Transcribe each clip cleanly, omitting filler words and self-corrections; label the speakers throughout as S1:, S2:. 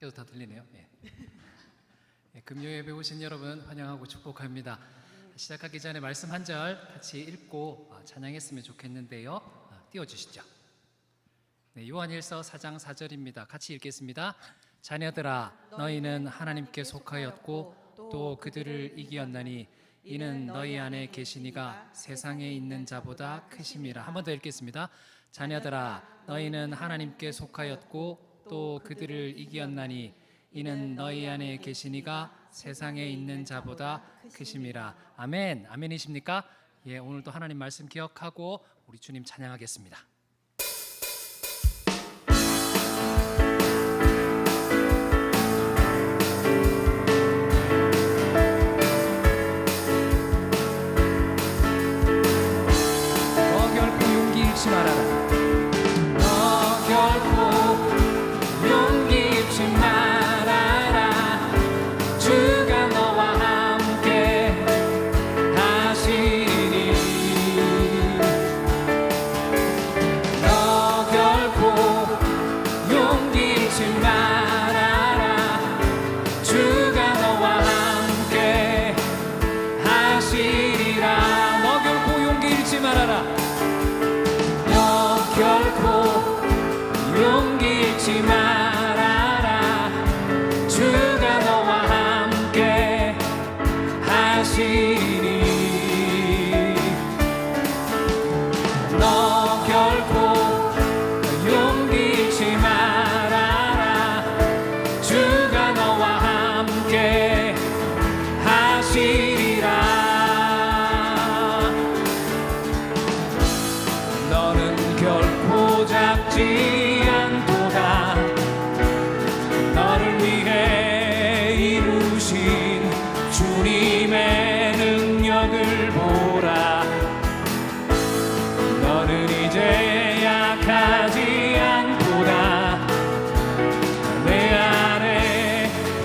S1: 밖에도 다 들리네요. 예. 예, 금요예배 오신 여러분 환영하고 축복합니다. 시작하기 전에 말씀 한 절 같이 읽고 찬양했으면 좋겠는데요. 띄워주시죠. 네, 요한일서 4장 4절입니다. 같이 읽겠습니다. 자녀들아, 너희는 하나님께 속하였고 또 그들을 이기었나니 이는 너희 안에 계시니가 세상에 있는 자보다 크심이라. 한 번 더 읽겠습니다. 자녀들아, 너희는 하나님께 속하였고 또 그들을 이기었나니 이는 너희 안에 계시니가 세상에 있는 자보다 크심이라. 아멘. 아멘이십니까? 예, 오늘도 하나님 말씀 기억하고 우리 주님 찬양하겠습니다. 너 결코 용기 잃지 말아라.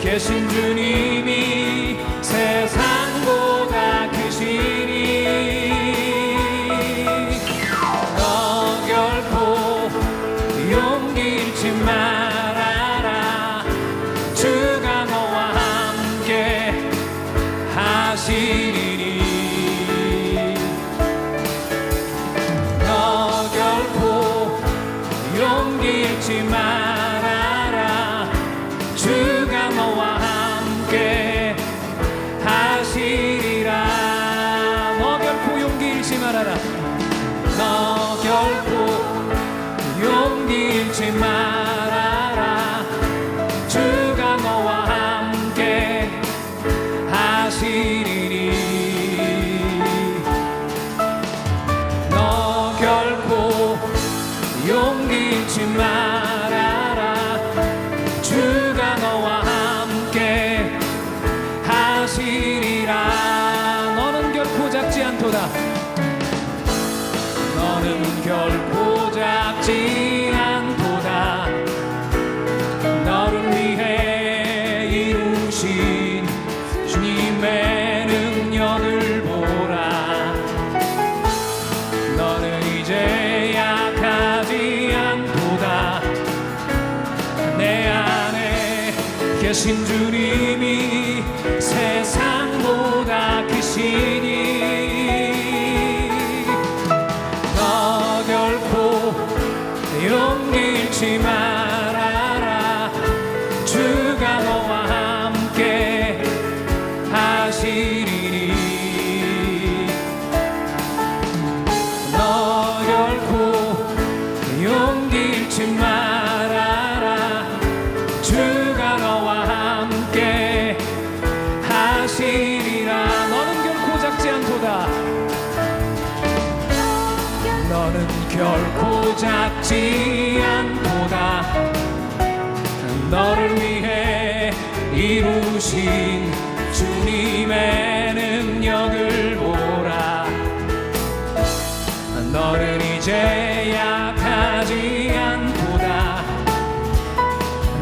S2: 계신 주님이 세상보다 크시니 너 결코 용기 잃지 말아라. 주가 너와 함께 하시리니 너 결코 용기 잃지 말아라. 주가 너와 함께 하시리라. 너 결코 용기 잃지 말아라. 너 결코 용기 잃지 말아라. 주가 너와 함께 하시리니 너 결코 용기 잃지 말아라. 주가 너와 함께 하시리라. 너는 결코 작지 않도다. 너는 결코 작지 않도다. 너를 위해 이루신 주님의 능력을 보라. 너는 이제 약하지 않도다. 내 안에 계신 주님이 세상보다 크시니 너 결코 용기 잃지 말아라. 주가 너와 함께 하시리니 너 결코 용기 잃지 말아라. 주가 너와 함께 하시리라. 너는 결코 작지 않도다. 너는 결코 작지 않도다. 너를 위해 이루신 주님의 능력을 보라. 너는 이제 약하지 않도다.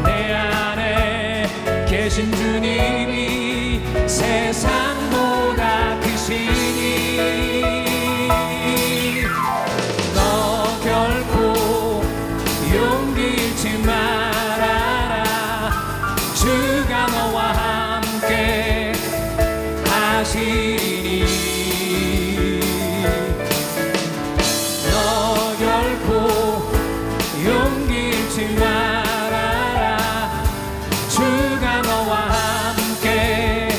S2: 내 안에 계신 주님이 세상보다 크시니 너 결코 용기 잃지 말아라. 잊지 말아라. 주가 너와 함께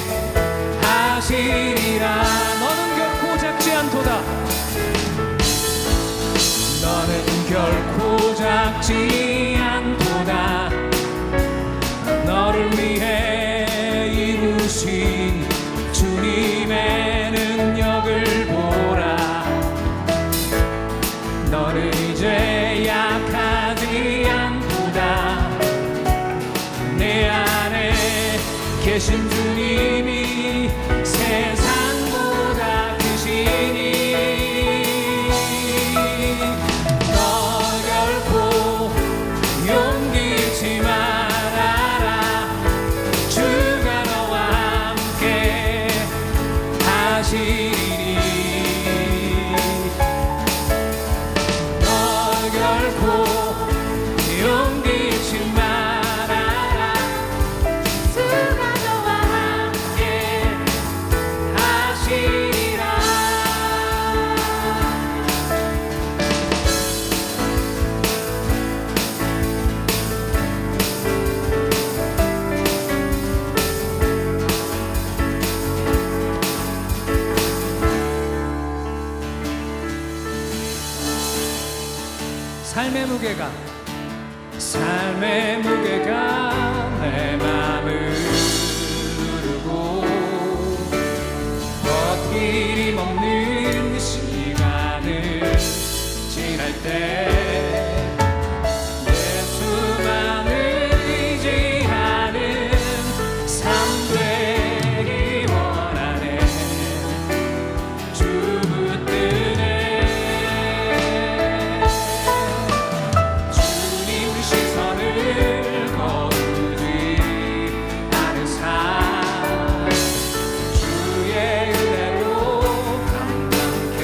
S2: 하시리라. 너는 결코 작지 않도다. 너는 결코 작지 않도다. 너를 위해 이루신 주님의 능력을 보라. 너는 이제 약하지 않도다. 내 안에 계신 주님이 세상보다 크시니 너 결코 용기 잃지 말아라. 주가 너와 함께 하시리니 너 결코 용기 잃지 말아라. 주가 너와 함께 하시리라. 삶의 무게가 내 맘을 누르고 버티림 없는 시간을 지날 때 예수만을 의지하는 삶 되기 원하네. 주 붙드네. 주님 시선을 거두지 않은 삶, 주의 은혜로 감당케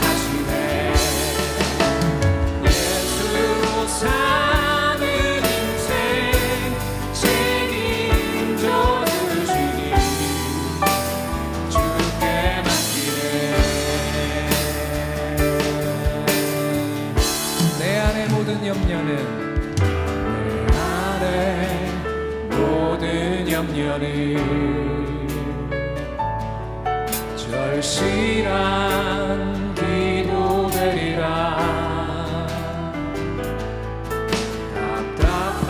S2: 하시네. 예수로 사는 인생 책임져 주시니 주께 맡기네. 내 안의 모든 염려는 내 안의 모든 염려는 절실한 기도되리라. 답답한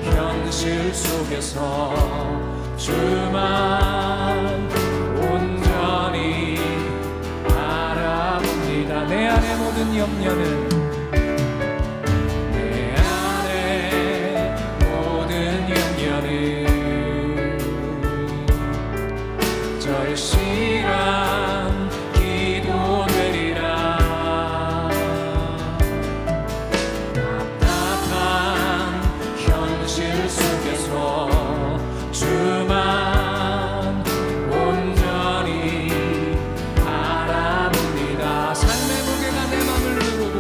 S2: 현실 속에서 주만 온전히 바라봅니다. 내 안의 모든 염려는 내 안의 모든 염려는 절실한 기도되리라. 답답한 현실 속에서 주만 온전히 바라봅니다. 삶의 무게가 내 맘을 누르고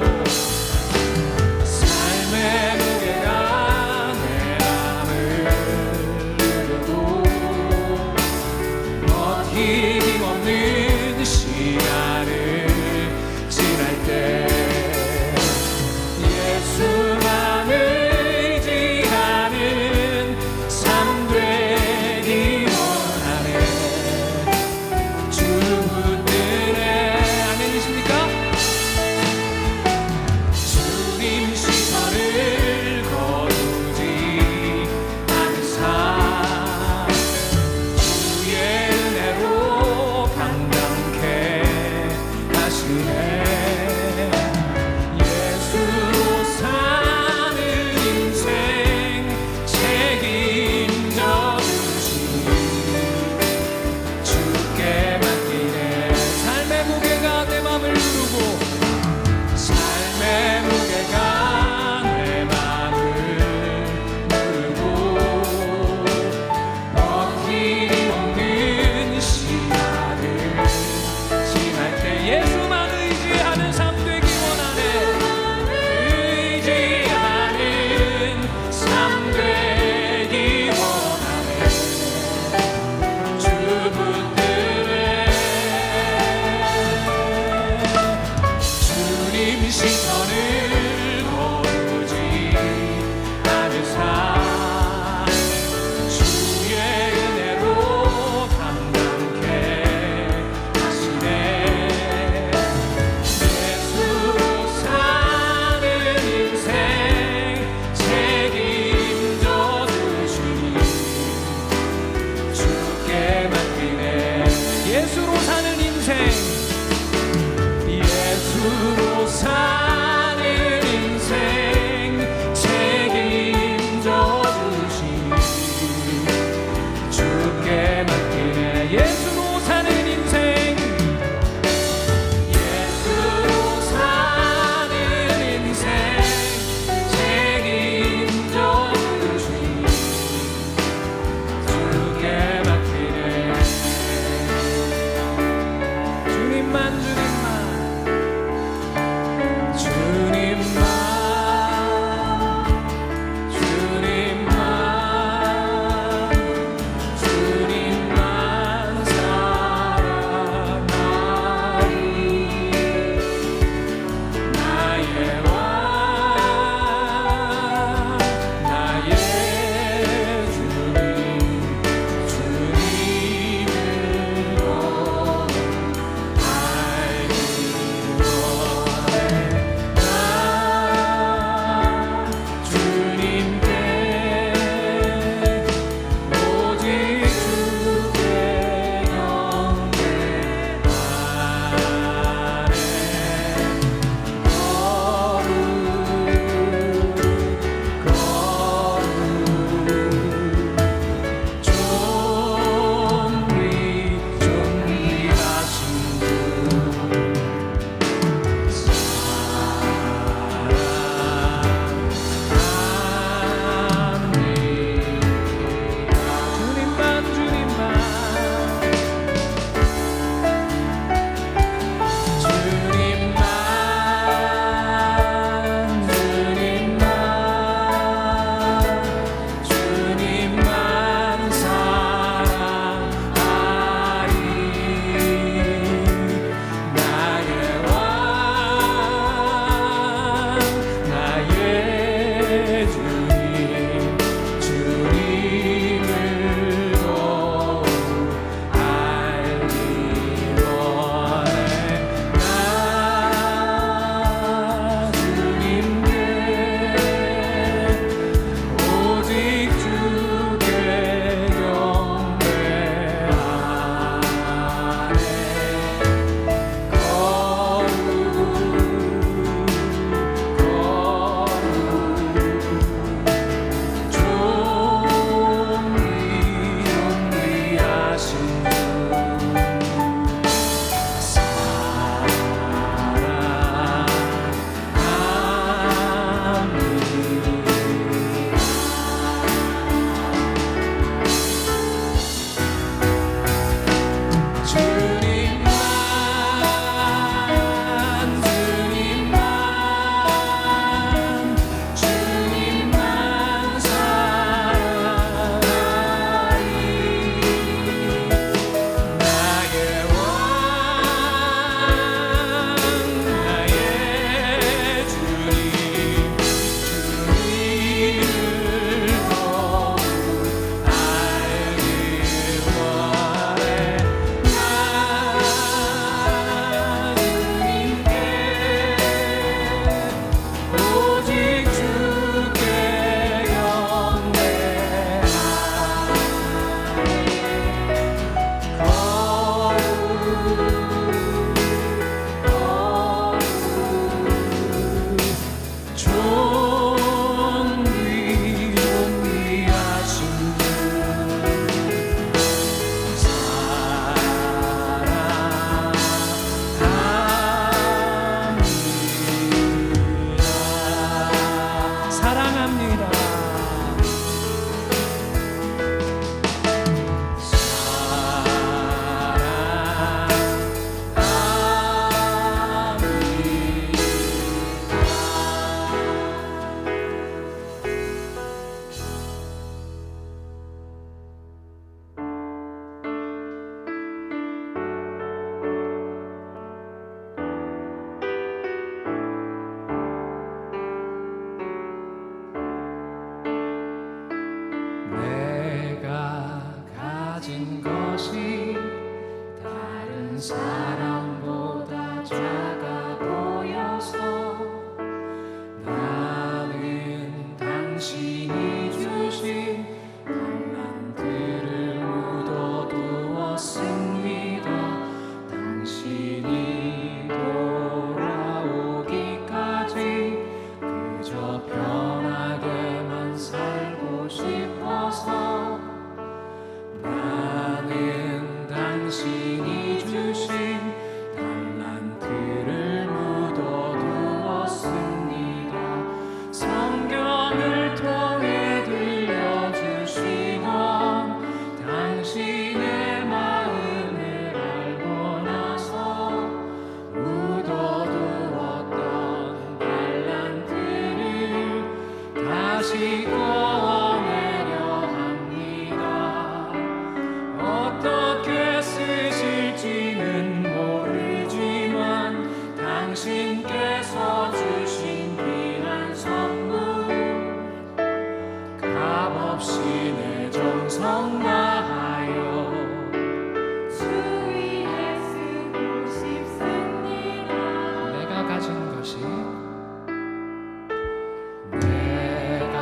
S2: 사람보다 작아 보여서 나는 당신이 주신 달란트를 묻어두었습니다. 당신이 돌아오기까지 그저 편하게만 살고 싶어서 나는 당신이 주신 달란트를 묻어두었습니다. 성경을 통해 들려주시던 당신의 마음을 알고 나서 묻어두었던 달란트를 다시 꺼내려 합니다. 어떻게 쓰실지는 모르지만 당신께서 주신 귀한 선물 값없이 내 정성 다하여 주 위에 쓰고 싶습니다. 내가 가진 것이 내가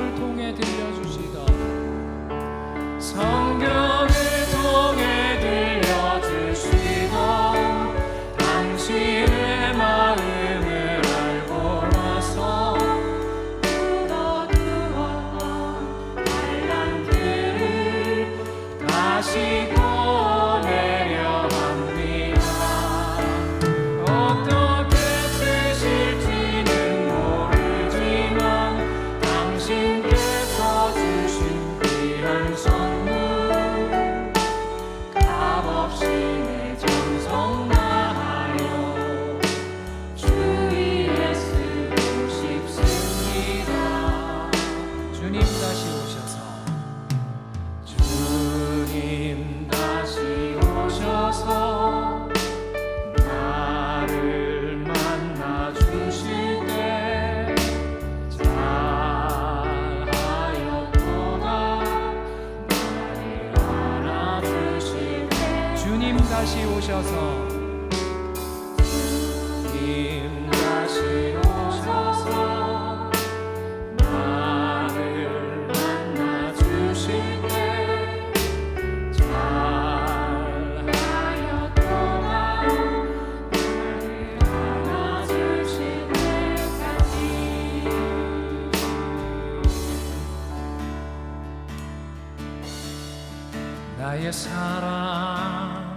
S1: 성경을 통해 들려주시던
S2: 성경을 통해 들려주시던 당신의 마음을 알고 나서 묻어두었던 달란트를 다시 보내려 합니다. 어떻게 쓰실지는 모르지만 당신께서 주신 귀한 선물 값없이 내 정성 다하여 주 위에 쓰고 싶습니다.
S1: 주님 다시 오셔서
S2: 주님 다시 오셔서 나를 만나 주실 때 잘하였도다 나를 안아주실 때
S1: 주님 다시 오셔서
S2: 주님 다시 오셔서 나를 만나 주실 때 잘하였도다 나를 안아주실 때까지.
S1: 나의 사랑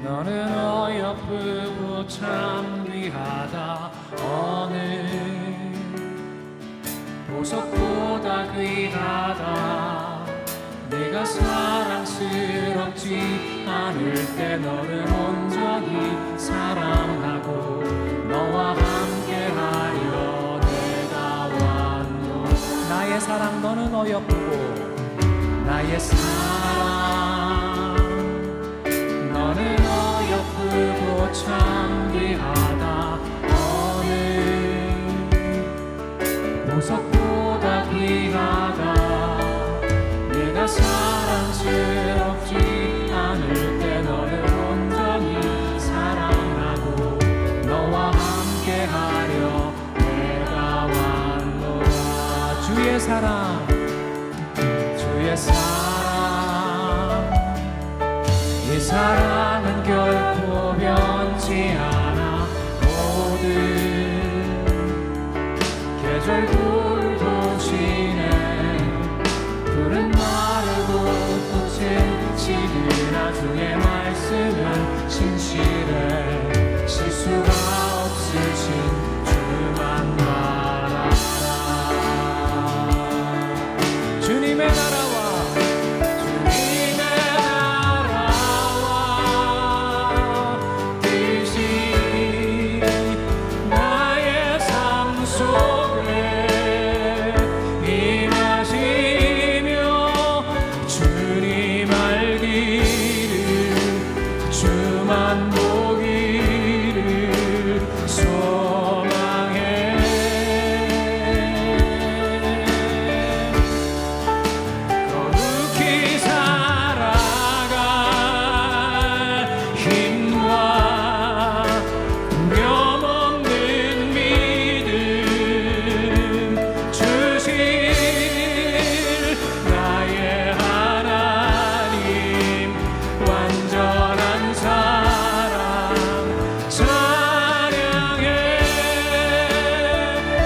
S1: 너는 어여쁘고 참 귀하다. 어느 보석보다 귀하다. 내가 사랑스럽지 않을 때 너를 온전히 사랑하고 너와 함께하려 내가 왔노. 나의 사랑 너는 어여쁘고 나의 사랑 너는 어여쁘고 참 귀하다. 어느 보석보다 귀하다. 내가 사랑스럽지 않을 때 너를 온전히 사랑하고 너와 함께하려 내가 왔노라. 주의 사랑 주의 사랑 이 사랑은 결코 변치 않아. 모든 계절 돌보시네. 푸른 마르고 꽃은 시드나 주의 말씀은 신실해. 실수가 없으신 주만 바라라. 주님의 나라와 주님의 나라와 뜻이 나의 삶 속에 임하시며 주님 알기를 주만 보기를 소망해. 거룩히 살아갈 힘과 두려움없는 믿음 주실 나의 하나님. 완전한 사랑 찬양해.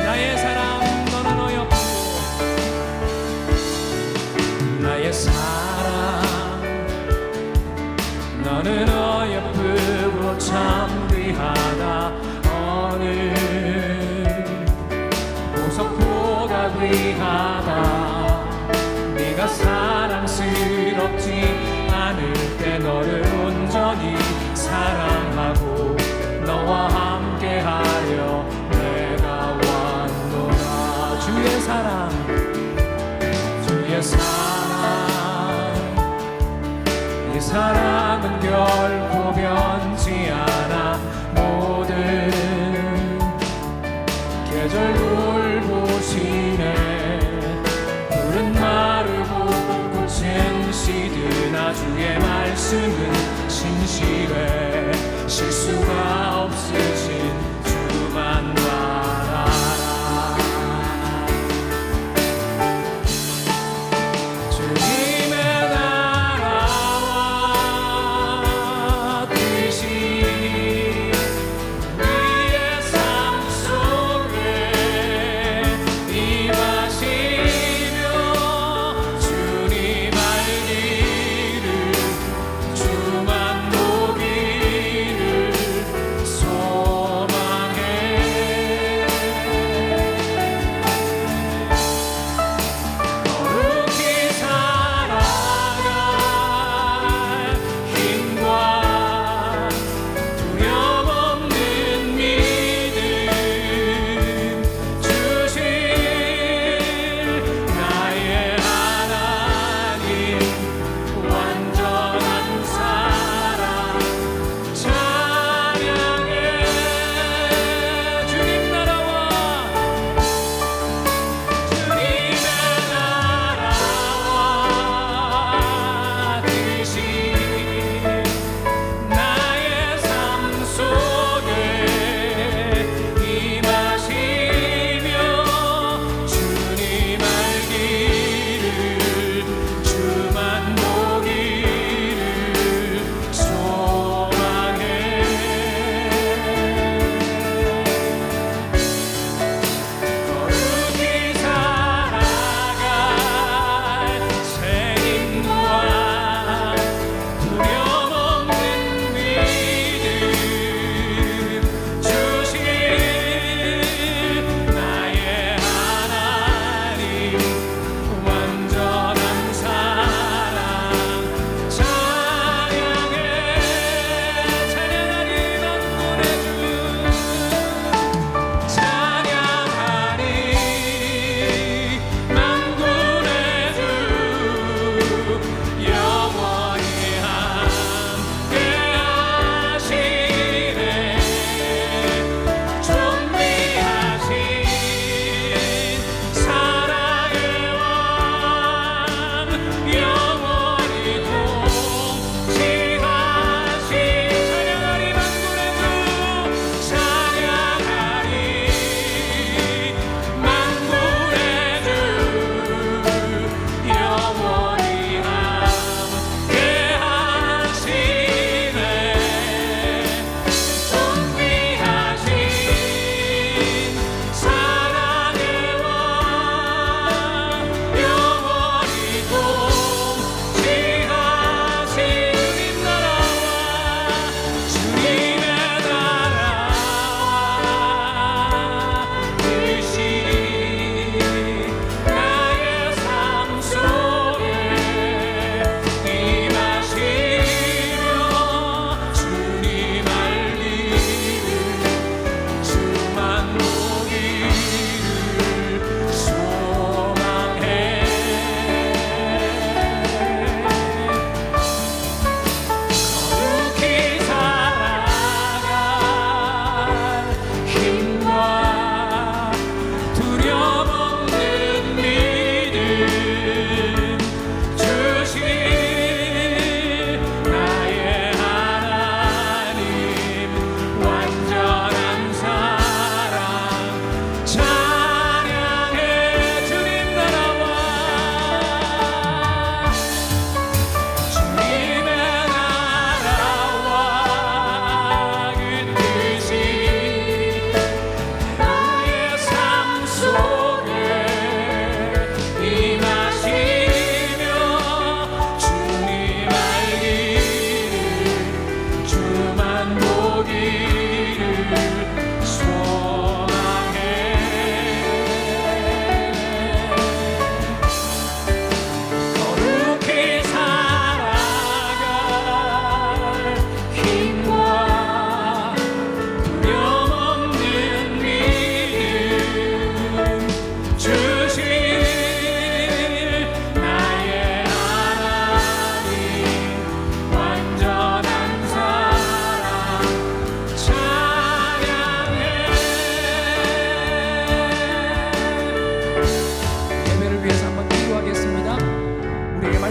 S1: 나의 사랑 너는 어여쁘고 나의 사랑 너는 어여쁘고 참 귀하다. 어느 보석보다 귀하다. 네가 사랑스럽지 않을 때 너를 온전히 사랑하고 너와 함께하려 내가 왔노라. 주의 사랑 주의 사랑 이 사랑은 결코 변치 않아. 모든 계절 돌보시네. 푸른 마르고 꽃은 시드나 주의 말씀은 신실해. 실수가 없으신 주만 바라라.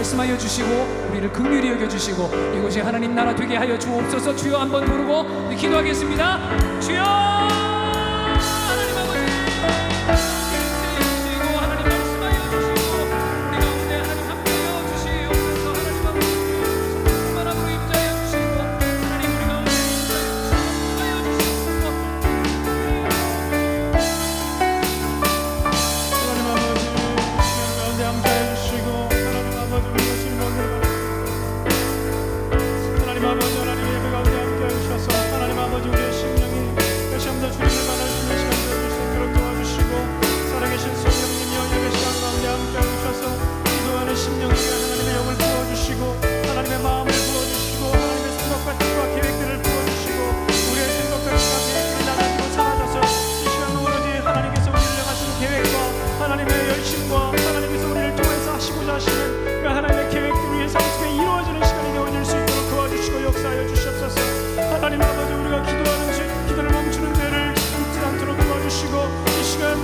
S1: 말씀하여 주시고 우리를 긍휼히 여겨주시고 이곳이 하나님 나라 되게 하여 주옵소서. 주여 한번 부르고 우리 기도하겠습니다. 주여 하나님 아버지 주시고 하나님 말씀하여 주시고 우리 가운데 하나님 함께하여 주시옵소서. 하나님 아버지 충만함으로 임자여 주시고 하나님 우리 가운데 임자여 주시옵소서.
S3: 하나님 아버지 시간 가운데 함께해 주시고 하나님 아버지 우리가 신령을 하나님 아버지 하나님 예배 가운데 함께해 주셔서 하나님 아버지 우리의 심령이 다시 한번 주님을 만날 수 있는 시간 되어줄 수 있도록 도와주시고 살아계신 성령님이여 예배 시간 가운데 함께해 주셔서 기도하는 심령에게 하나님의 영을 부어주시고 하나님의 마음을 부어주시고 하나님의 생각과 뜻과 계획들을 부어주시고 우리의 생각과 뜻과 계획들이 나눠지고 사라져서 이 시간 오로지 하나님께서 우리를 향하시는 계획과 하나님의 열심과 하나님께서 우리를 통해서 하시고자 하시는 그 하나님의 계획들 위해 삶 속에 이루어지는 시간이 되어질 수 있도록 도와주시고 역사하여 주시옵소서. 하나님 아버지 우리가 기도하는 기도를 멈추는 데를 잊지 않도록 도와주시고 이 시간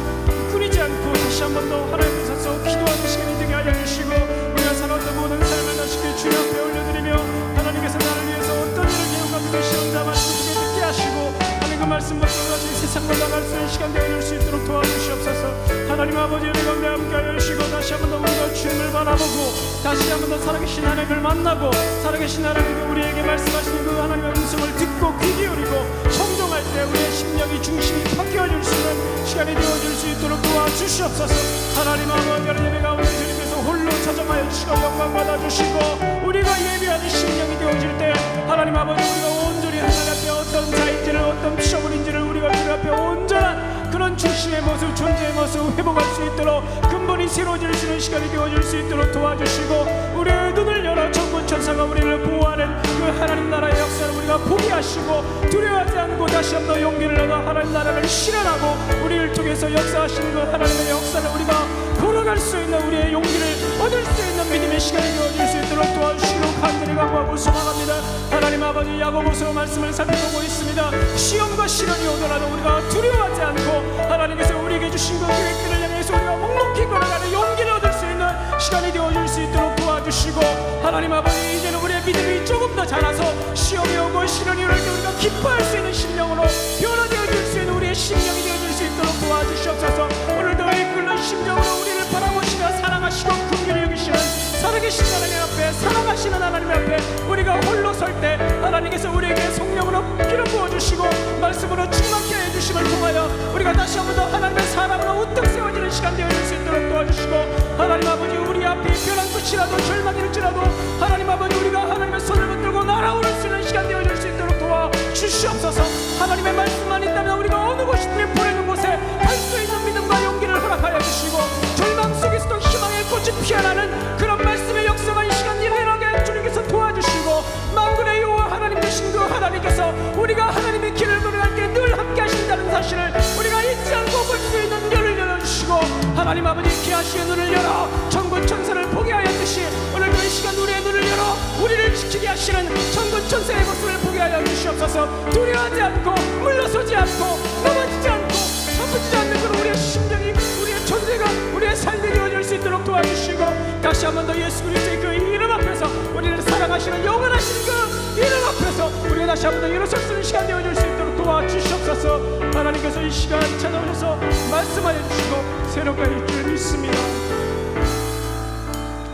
S3: 끊이지 않고 다시 한 번 더 하나님 앞에서 기도하는 시간이 되게 하여 주시고 우리가 살아왔던 모든 삶을 다시 주님 앞에 올려드리며 하나님께서 나를 위해서 어떤 일을 계획하고 계시는가 말씀을 듣게 하시고 하나님 그 말씀 받고 가지고 세상으로 나갈 수 있는 시간 되어질 수 있도록 도와주시옵소서. 하나님 아버지 우리 가운데 함께하여 주시고 다시 한 번 더 우리가 주님을 바라보고 다시 한 번 더 살아계신 하나님을 만나고 살아계신 하나님이 우리에게 말씀하시는 그 하나님의 음성을 듣고 귀 기울이고 청종할 때 우리의 심령이 중심이 바뀌어질 수 있는 시간이 되어질 수 있도록 도와주시옵소서. 하나님 아버지 예배 가운데 주님께서 홀로 찾아가여 주시고 영광 받아주시고 우리가 예배하는 심령이 되어질 때 하나님 아버지 우리가 온전히 하나님 앞에 어떤 자인지를 어떤 피조물인지를 우리가 주님 앞에 온전한 그런 중심의 모습 존재의 모습 회복할 수 있도록 근본이 새로워질 수 있는 시간이 되어질 수 있도록 도와주시고 우리의 눈을 열어 천군 천사가 우리를 보호하는 그 하나님 나라의 역사를 우리가 보게 하시고 두려워하지 않고 다시 한번 용기를 내어 하나님 나라를 실현하고 우리를 통해서 역사하시는 그 하나님의 역사를 우리가 걸어갈 수 있는 우리의 용기를 얻을 수 있는 믿음의 시간이 되어질 수 있도록 도와주시도록 간절히 간구하고 소망합니다. 하나님 아버지 야고보서 말씀을 살펴보고 있습니다. 시험과 시련이 오더라도 우리가 두려워하지 않고 하나님께서 우리에게 주신 그 계획들을 향해서 우리가 묵묵히 걸어가는 용기를 얻을 수 있는 시간이 되어질 수 있도록 도와주시고 하나님 아버지 이제는 우리의 믿음이 조금 더 자라서 시험이 오고 시련이 올 때 우리가 기뻐할 수 있는 심령으로 변화되어질 수 있는 우리의 심령이 되어질 수 있도록 도와주시옵소서. 오늘도 이끌는 심령으로 우리를 바라보시며 사랑하시고 긍휼히 여기시는 살아계신 하나님 앞에 사랑하시는 하나님 앞에 우리가 홀로 설 때 하나님께서 우리에게 성령으로 기름 부어주시고 말씀으로 충만케 해주심을 통하여 우리가 다시 한 번 더 하나님의 사람으로 우뚝 세워지는 시간 되어질 수 있도록 도와주시고 하나님 아버지 우리 앞이 벼랑 끝이라도 절망일지라도 하나님 아버지 우리가 하나님의 손을 붙들고 날아오를 수 있는 시간 되어질 수 있도록 도와주시옵소서. 하나님의 말씀만 있다면 우리가 어느 곳이든 보내는 곳에 갈 수 있는 믿음과 용기를 허락하여 주시고 절망 속에서도 희망의 꽃이 피어나는 그런 말씀의 역사가 이 시간 일어나게 주님께서 도와주시고 만군의 여호와 하나님 되신 그 하나님께서 우리가 하나님의 길을 걸어갈 때 늘 함께 하신다는 사실을 우리가 잊지 않고 볼 수 있는 눈을 열어주시고 하나님 아버지 귀하시의 눈을 열어 천군 천사를 보게 하였듯이 오늘도 이 시간 우리의 눈을 열어 우리를 지키게 하시는 천군 천사의 모습을 보게 하여 주시옵소서. 두려워하지 않고 물러서지 않고 넘어지지 않고 아프지 않는 그런 우리의 심령이 우리의 존재가 우리의 삶이 되어질 수 있도록 도와주시고 다시 한 번 더 예수 그리스도의 그 이름 앞에서 우리를 사랑하시는 영원하신 그 이름 앞에서 우리가 다시 한 번 더 일어설 수 있는 시간 되어질 수 있도록 도와주시옵소서. 하나님께서 이 시간 찾아오셔서 말씀하여 주시고 새롭게 할 줄 믿습니다.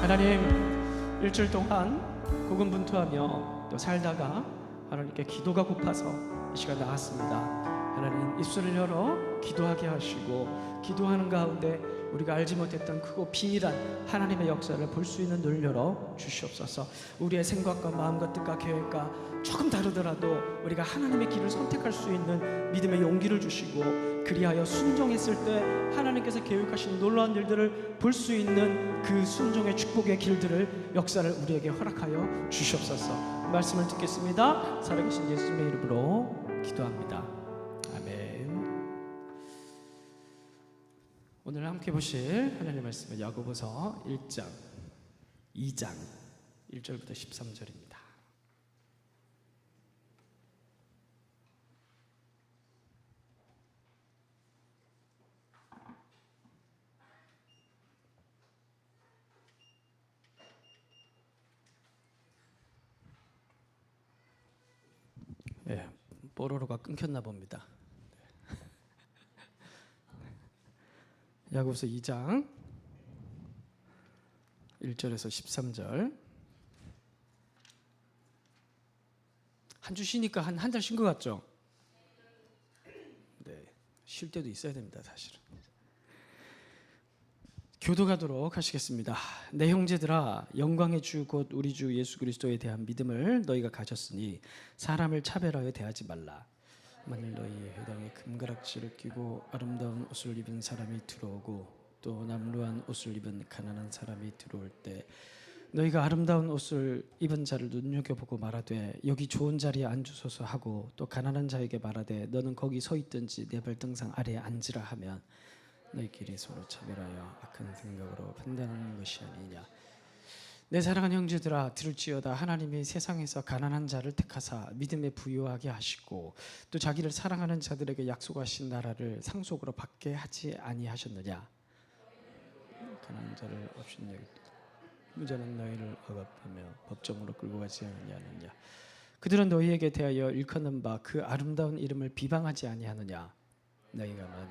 S3: 하나님 일주일 동안 고군분투하며 또 살다가 하나님께 기도가 고파서 이 시간 나왔습니다. 하나님 입술을 열어 기도하게 하시고 기도하는 가운데 우리가 알지 못했던 크고 비밀한 하나님의 역사를 볼 수 있는 눈을 열어 주시옵소서. 우리의 생각과 마음과 뜻과 계획과 조금 다르더라도 우리가 하나님의 길을 선택할 수 있는 믿음의 용기를 주시고 그리하여 순종했을 때 하나님께서 계획하신 놀라운 일들을 볼 수 있는 그 순종의 축복의 길들을 역사를 우리에게 허락하여 주시옵소서. 말씀을 듣겠습니다. 살아계신 예수님의 이름으로 기도합니다. 오늘 함께 보실 하나님의 말씀은 야고보서 1장 2장 1절부터 13절입니다.
S4: 뽀로로가 끊겼나 봅니다. 야고보서 2장 1절에서 13절. 한 주 쉬니까 한 달 쉰 것 같죠? 네, 쉴 때도 있어야 됩니다, 사실은. 교도가도록 하시겠습니다. 내 형제들아, 영광의 주 곧 우리 주 예수 그리스도에 대한 믿음을 너희가 가졌으니 사람을 차별하여 대하지 말라. 만일 너희의 회당에 금가락지를 끼고 아름다운 옷을 입은 사람이 들어오고 또 남루한 옷을 입은 가난한 사람이 들어올 때 너희가 아름다운 옷을 입은 자를 눈여겨보고 말하되 여기 좋은 자리에 앉으소서 하고 또 가난한 자에게 말하되 너는 거기 서 있든지 내 발등상 아래에 앉으라 하면 너희끼리 서로 차별하여 악한 생각으로 판단하는 것이 아니냐. 내 사랑하는 형제들아, 들을지어다. 하나님이 세상에서 가난한 자를 택하사 믿음에 부유하게 하시고 또 자기를 사랑하는 자들에게 약속하신 나라를 상속으로 받게 하지 아니하셨느냐. 가난한 자를 없인 여기 무자는 너희를 억압하며 법정으로 끌고 가지 아니하느냐. 그들은 너희에게 대하여 일컫는 바 그 아름다운 이름을 비방하지 아니하느냐. 너희가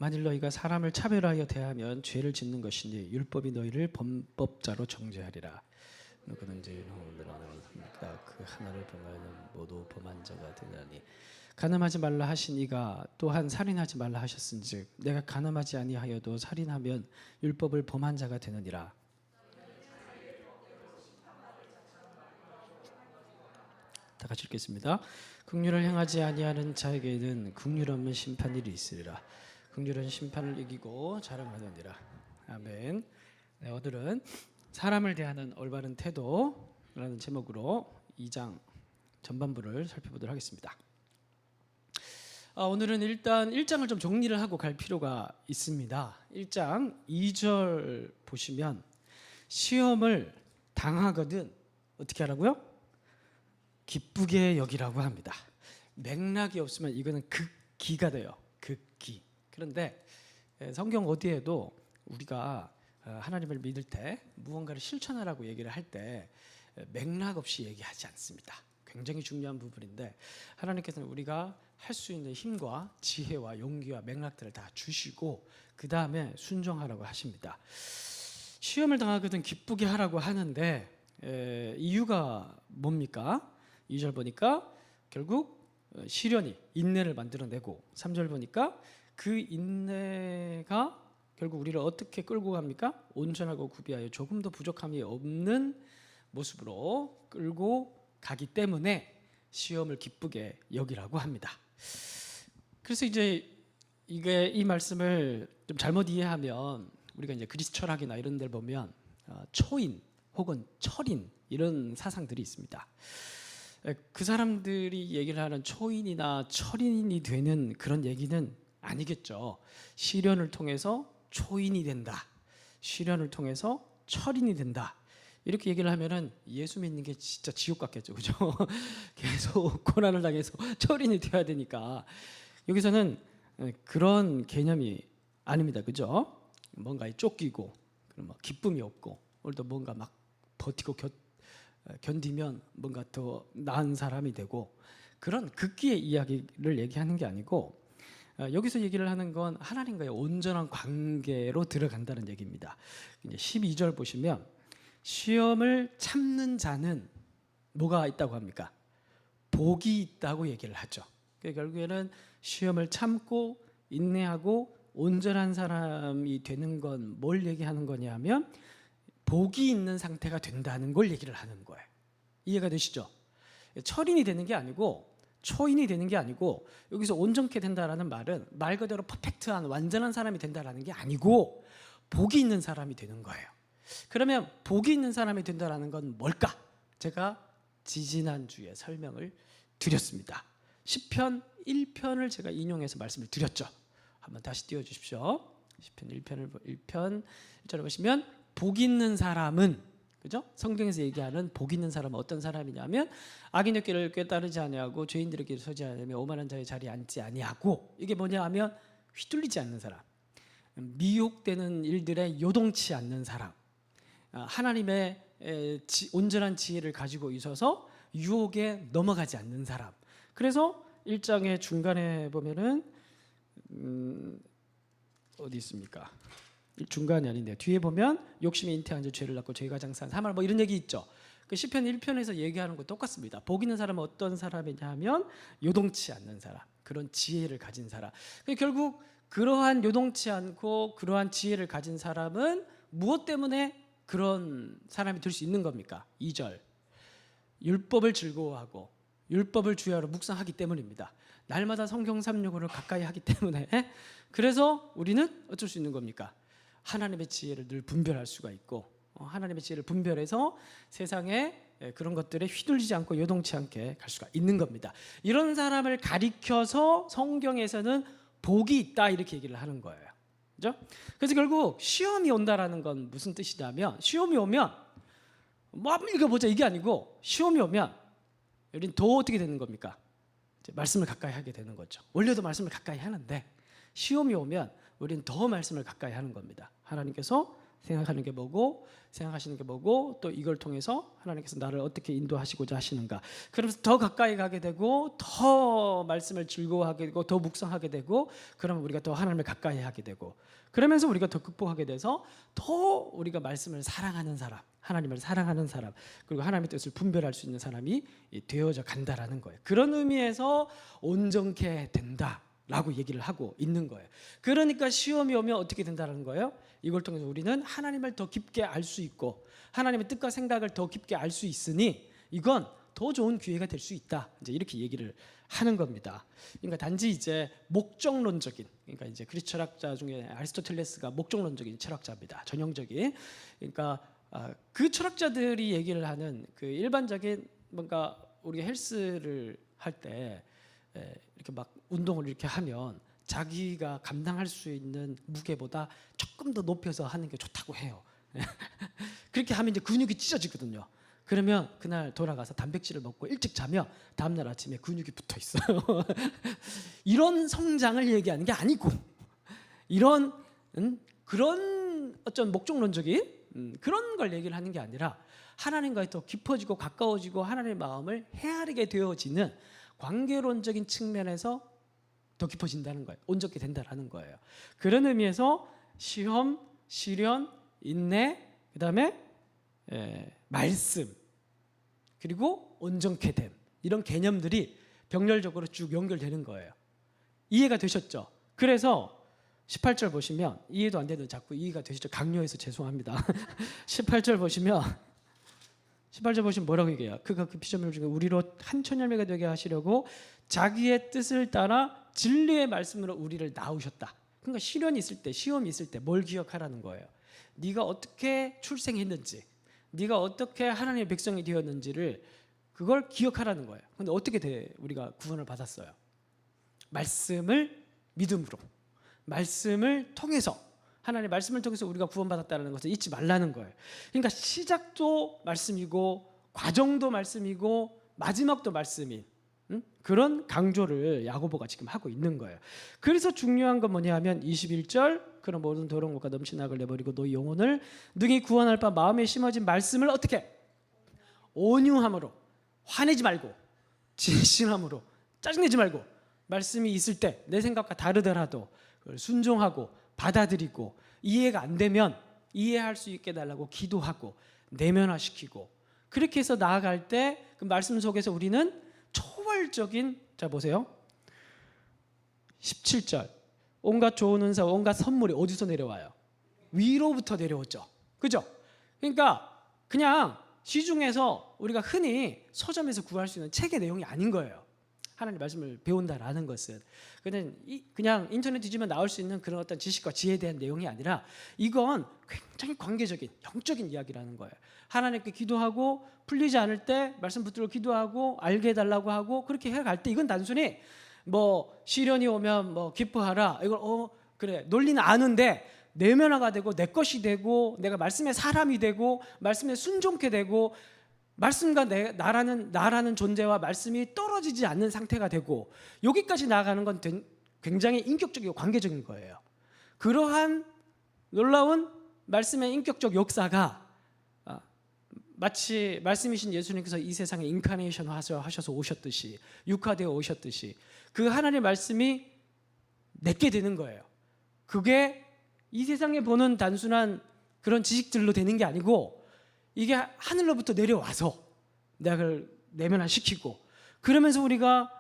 S4: 만일 너희가 사람을 차별하여 대하면 죄를 짓는 것이니 율법이 너희를 범법자로 정죄하리라. 누구든지 호흡을 합니까? 그 하나를 범하면 모두 범한 자가 되나니. 간음하지 말라 하신 이가 또한 살인하지 말라 하셨은즉 내가 간음하지 아니하여도 살인하면 율법을 범한 자가 되느니라. 다 같이 읽겠습니다. 긍휼을 행하지 아니하는 자에게는 긍휼 없는 심판일이 있으리라. 긍휼은 심판을 이기고 자랑하느니라. 아멘. 네, 오늘은 사람을 대하는 올바른 태도라는 제목으로 2장 전반부를 살펴보도록 하겠습니다. 오늘은 일단 1장을 좀 정리를 하고 갈 필요가 있습니다. 1장 2절 보시면 시험을 당하거든 어떻게 하라고요? 기쁘게 여기라고 합니다. 맥락이 없으면 이거는 극기가 돼요. 극기. 그런데 성경 어디에도 우리가 하나님을 믿을 때 무언가를 실천하라고 얘기를 할 때 맥락 없이 얘기하지 않습니다. 굉장히 중요한 부분인데 하나님께서는 우리가 할 수 있는 힘과 지혜와 용기와 맥락들을 다 주시고 그 다음에 순종하라고 하십니다. 시험을 당하거든 기쁘게 하라고 하는데 이유가 뭡니까? 2절 보니까 결국 시련이 인내를 만들어내고 3절 보니까 그 인내가 결국 우리를 어떻게 끌고 갑니까? 온전하고 구비하여 조금도 부족함이 없는 모습으로 끌고 가기 때문에 시험을 기쁘게 여기라고 합니다. 그래서 이제 이 말씀을 좀 잘못 이해하면 우리가 이제 그리스 철학이나 이런 데를 보면 초인 혹은 철인 이런 사상들이 있습니다. 그 사람들이 얘기를 하는 초인이나 철인이 되는 그런 얘기는 아니겠죠. 시련을 통해서 초인이 된다. 시련을 통해서 철인이 된다. 이렇게 얘기를 하면은 예수 믿는 게 진짜 지옥 같겠죠, 그죠? 계속 고난을 당해서 철인이 되어야 되니까 여기서는 그런 개념이 아닙니다, 그죠? 뭔가에 쫓기고 뭐 기쁨이 없고 오늘도 뭔가 막 버티고 견디면 뭔가 더 나은 사람이 되고 그런 극기의 이야기를 얘기하는 게 아니고 여기서 얘기를 하는 건 하나님과의 온전한 관계로 들어간다는 얘기입니다. 이제 12절 보시면 시험을 참는 자는 뭐가 있다고 합니까? 복이 있다고 얘기를 하죠. 그러니까 결국에는 시험을 참고 인내하고 온전한 사람이 되는 건 뭘 얘기하는 거냐면 복이 있는 상태가 된다는 걸 얘기를 하는 거예요. 이해가 되시죠? 철인이 되는 게 아니고 초인이 되는 게 아니고 여기서 온전케 된다라는 말은 말 그대로 퍼펙트한 완전한 사람이 된다라는 게 아니고 복이 있는 사람이 되는 거예요. 그러면 복이 있는 사람이 된다라는 건 뭘까? 제가 지지난주에 설명을 드렸습니다. 시편 1편을 제가 인용해서 말씀을 드렸죠. 한번 다시 띄워주십시오. 시편 1편 1절에 보시면 복 있는 사람은 그죠? 성경에서 얘기하는 복 있는 사람은 어떤 사람이냐면 악인의 길을 따르지 아니하고 죄인들의 길을 서지 아니하며 오만한 자의 자리에 앉지 아니하고 이게 뭐냐 하면 휘둘리지 않는 사람, 미혹되는 일들에 요동치 않는 사람, 하나님의 온전한 지혜를 가지고 있어서 유혹에 넘어가지 않는 사람. 그래서 1장의 중간에 보면은 어디 있습니까? 중간이 아닌데 뒤에 보면 욕심이 잉태한 자 죄를 낳고 죄가 장사한 사말 뭐 이런 얘기 있죠. 그 시편 1편에서 얘기하는 거 똑같습니다. 복 있는 사람은 어떤 사람이냐면 요동치 않는 사람, 그런 지혜를 가진 사람. 결국 그러한 요동치 않고 그러한 지혜를 가진 사람은 무엇 때문에 그런 사람이 될 수 있는 겁니까? 2절 율법을 즐거워하고 율법을 주야로 묵상하기 때문입니다. 날마다 성경 365를 가까이 하기 때문에. 그래서 우리는 어쩔 수 있는 겁니까? 하나님의 지혜를 늘 분별할 수가 있고 하나님의 지혜를 분별해서 세상에 그런 것들에 휘둘리지 않고 요동치 않게 갈 수가 있는 겁니다. 이런 사람을 가리켜서 성경에서는 복이 있다 이렇게 얘기를 하는 거예요. 그죠? 그래서 결국 시험이 온다라는 건 무슨 뜻이냐면 시험이 오면 뭐 한번 읽어보자 이게 아니고 시험이 오면 우리는 더 어떻게 되는 겁니까? 이제 말씀을 가까이 하게 되는 거죠. 원래도 말씀을 가까이 하는데 시험이 오면 우리는 더 말씀을 가까이 하는 겁니다. 하나님께서 생각하는 게 뭐고 생각하시는 게 뭐고 또 이걸 통해서 하나님께서 나를 어떻게 인도하시고자 하시는가. 그러면서 더 가까이 가게 되고 더 말씀을 즐거워하게 되고 더 묵상하게 되고 그러면 우리가 더 하나님을 가까이 하게 되고 그러면서 우리가 더 극복하게 돼서 더 우리가 말씀을 사랑하는 사람, 하나님을 사랑하는 사람, 그리고 하나님의 뜻을 분별할 수 있는 사람이 되어져 간다라는 거예요. 그런 의미에서 온전케 된다라고 얘기를 하고 있는 거예요. 그러니까 시험이 오면 어떻게 된다는 거예요? 이걸 통해서 우리는 하나님을 더 깊게 알 수 있고 하나님의 뜻과 생각을 더 깊게 알 수 있으니 이건 더 좋은 기회가 될 수 있다. 이제 이렇게 얘기를 하는 겁니다. 그러니까 단지 이제 목적론적인, 그러니까 이제 그리스 철학자 중에 아리스토텔레스가 목적론적인 철학자입니다. 전형적인. 그러니까 그 철학자들이 얘기를 하는 그 일반적인 뭔가 우리가 헬스를 할 때 이렇게 막 운동을 이렇게 하면 자기가 감당할 수 있는 무게보다 조금 더 높여서 하는 게 좋다고 해요. 그렇게 하면 이제 근육이 찢어지거든요. 그러면 그날 돌아가서 단백질을 먹고 일찍 자면 다음날 아침에 근육이 붙어 있어요. 이런 성장을 얘기하는 게 아니고 이런 그런 어떤 목적론적인 그런 걸 얘기를 하는 게 아니라 하나님과의 더 깊어지고 가까워지고 하나님의 마음을 헤아리게 되어지는 관계론적인 측면에서 더 깊어진다는 거예요. 온전히 된다라는 거예요. 그런 의미에서 시험, 시련, 인내, 그다음에 말씀, 그리고 온전케 됨 이런 개념들이 병렬적으로 쭉 연결되는 거예요. 이해가 되셨죠? 그래서 18절 보시면 이해도 안 되는 자꾸 이해가 되시죠? 강요해서 죄송합니다. 18절 보시면 뭐라고 얘기해요? 그가 그 피조물 중에 우리로 한 천열매가 되게 하시려고 자기의 뜻을 따라 진리의 말씀으로 우리를 낳으셨다. 그러니까 시련이 있을 때, 시험이 있을 때 뭘 기억하라는 거예요? 네가 어떻게 출생했는지, 네가 어떻게 하나님의 백성이 되었는지를 그걸 기억하라는 거예요. 근데 어떻게 우리가 구원을 받았어요? 말씀을 믿음으로, 말씀을 통해서, 하나님의 말씀을 통해서 우리가 구원받았다는 것을 잊지 말라는 거예요. 그러니까 시작도 말씀이고 과정도 말씀이고 마지막도 말씀인 그런 강조를 야고보가 지금 하고 있는 거예요. 그래서 중요한 건 뭐냐면 21절 그런 모든 더러운 것과 넘치는 악을 내버리고 너희 영혼을 능히 구원할 바 마음에 심어진 말씀을 어떻게? 온유함으로, 화내지 말고 진실함으로, 짜증내지 말고 말씀이 있을 때 내 생각과 다르더라도 그걸 순종하고 받아들이고 이해가 안 되면 이해할 수 있게 달라고 기도하고 내면화시키고 그렇게 해서 나아갈 때 그 말씀 속에서 우리는 초월적인, 자 보세요 17절 온갖 좋은 은사 온갖 선물이 어디서 내려와요? 위로부터 내려오죠. 그죠? 그러니까 그냥 시중에서 우리가 흔히 서점에서 구할 수 있는 책의 내용이 아닌 거예요. 하나님 말씀을 배운다라는 것은 그냥 인터넷 뒤지면 나올 수 있는 그런 어떤 지식과 지혜에 대한 내용이 아니라 이건 굉장히 관계적인 영적인 이야기라는 거예요. 하나님께 기도하고 풀리지 않을 때 말씀 붙들고 기도하고 알게 해달라고 하고 그렇게 해갈 때 이건 단순히 뭐 시련이 오면 뭐 기뻐하라 이걸 그래 논리는 아는데 내면화가 되고 내 것이 되고 내가 말씀의 사람이 되고 말씀에 순종케 되고 말씀과 나라는 존재와 말씀이 떨어지지 않는 상태가 되고 여기까지 나아가는 건 굉장히 인격적이고 관계적인 거예요. 그러한 놀라운 말씀의 인격적 역사가 마치 말씀이신 예수님께서 이 세상에 인카네이션 하셔서 오셨듯이, 육화되어 오셨듯이 그 하나님의 말씀이 내게 되는 거예요. 그게 이 세상에 보는 단순한 그런 지식들로 되는 게 아니고 이게 하늘로부터 내려와서 내가 그걸 내면화시키고, 그러면서 우리가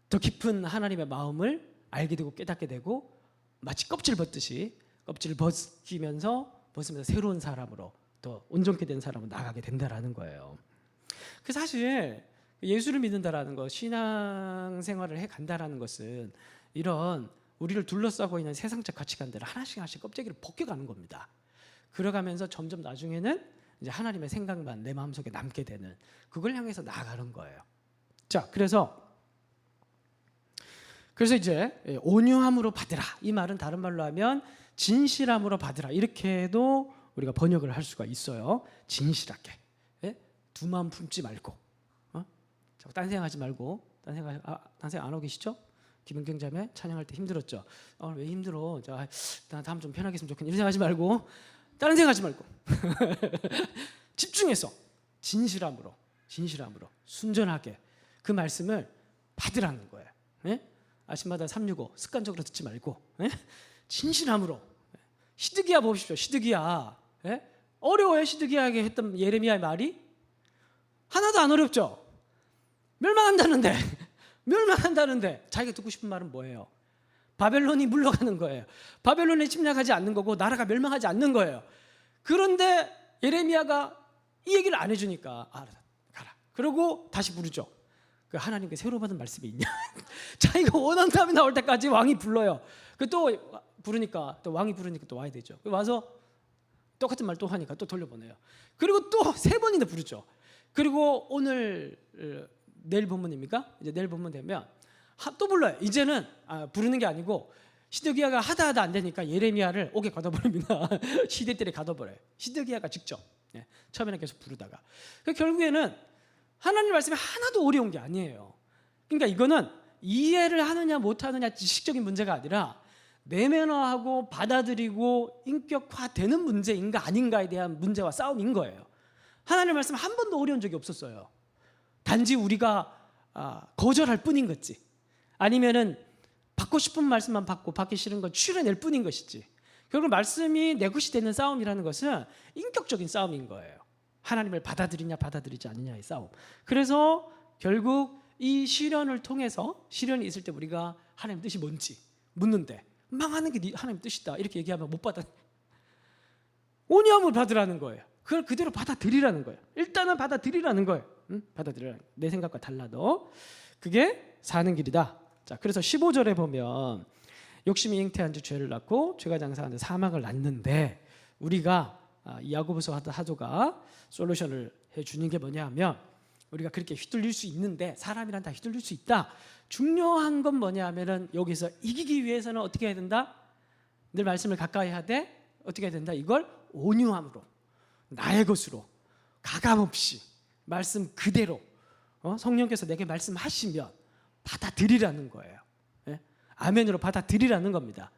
S4: 더 깊은 하나님의 마음을 알게 되고 깨닫게 되고, 마치 껍질 벗듯이 껍질을 벗으면서 새로운 사람으로, 더 온전케 된 사람으로 나가게 된다라는 거예요. 그 사실 예수를 믿는다라는 것, 신앙생활을 해 간다라는 것은 이런 우리를 둘러싸고 있는 세상적 가치관들을 하나씩 하나씩 껍데기를 벗겨가는 겁니다. 그러가면서 점점 나중에는 이제 하나님의 생각만 내 마음속에 남게 되는, 그걸 향해서 나아가는 거예요. 자, 그래서 이제 온유함으로 받으라, 이 말은 다른 말로 하면 진실함으로 받으라, 이렇게도 우리가 번역을 할 수가 있어요. 진실하게, 두 마음 품지 말고, 딴 생각하지 말고. 딴 생각 안 하고 계시죠? 김은경 자매 찬양할 때 힘들었죠? 왜 힘들어? 나 다음 좀 편하게 했으면 좋겠네, 이런 생각하지 말고, 다른 생각하지 말고 집중해서 진실함으로 순전하게 그 말씀을 받으라는 거예요. 아침마다 365 습관적으로 듣지 말고, 진실함으로. 시드기야 보십시오. 시드기야, 어려워요. 시드기야에게 했던 예레미야의 말이 하나도 안 어렵죠. 멸망한다는데 자기가 듣고 싶은 말은 뭐예요? 바벨론이 물러가는 거예요. 바벨론이 침략하지 않는 거고 나라가 멸망하지 않는 거예요. 그런데 예레미야가 이 얘기를 안 해주니까 알았어, 가라. 그러고 다시 부르죠. 그 하나님께 새로 받은 말씀이 있냐? 자기가 원하는 답이 나올 때까지 왕이 불러요. 그 또 부르니까, 또 왕이 부르니까 또 와야 되죠. 와서 똑같은 말 또 하니까 또 돌려보내요. 그리고 또 3번이나 부르죠. 그리고 오늘 내일 본문입니까? 이제 내일 본문 되면 또 불러요. 이제는 부르는 게 아니고 시드기야가 하다 안 되니까 예레미야를 옥에 가둬버립니다. 시대들에 가둬버려요. 시드기야가 직접. 처음에는 계속 부르다가 결국에는 하나님 말씀이 하나도 어려운 게 아니에요. 그러니까 이거는 이해를 하느냐 못하느냐 지식적인 문제가 아니라 내면화하고 받아들이고 인격화되는 문제인가 아닌가에 대한 문제와 싸움인 거예요. 하나님 말씀 한 번도 어려운 적이 없었어요. 단지 우리가 거절할 뿐인 거지, 아니면은 받고 싶은 말씀만 받고 받기 싫은 건 추려낼 뿐인 것이지, 결국 말씀이 내 것이 되는 싸움이라는 것은 인격적인 싸움인 거예요. 하나님을 받아들이냐 받아들이지 않느냐의 싸움. 그래서 결국 이 시련을 통해서, 시련이 있을 때 우리가 하나님 뜻이 뭔지 묻는데 망하는 게 하나님 뜻이다 이렇게 얘기하면 못 받아. 온유함을 받으라는 거예요. 그걸 그대로 받아들이라는 거예요. 일단은 받아들이라는 거예요. 받아들이라는 거예요. 내 생각과 달라도 그게 사는 길이다. 자, 그래서 15절에 보면 욕심이 잉태한 지 죄를 낳고 죄가 장사한 지 사망을 낳는데, 우리가 이 야고보서 사도가 솔루션을 해주는 게 뭐냐 하면, 우리가 그렇게 휘둘릴 수 있는데, 사람이란 다 휘둘릴 수 있다. 중요한 건 뭐냐 하면은 여기서 이기기 위해서는 어떻게 해야 된다? 늘 말씀을 가까이 하되 어떻게 해야 된다? 이걸 온유함으로, 나의 것으로, 가감없이 말씀 그대로 성령께서 내게 말씀하시면 받아들이라는 거예요. 아멘으로 받아들이라는 겁니다.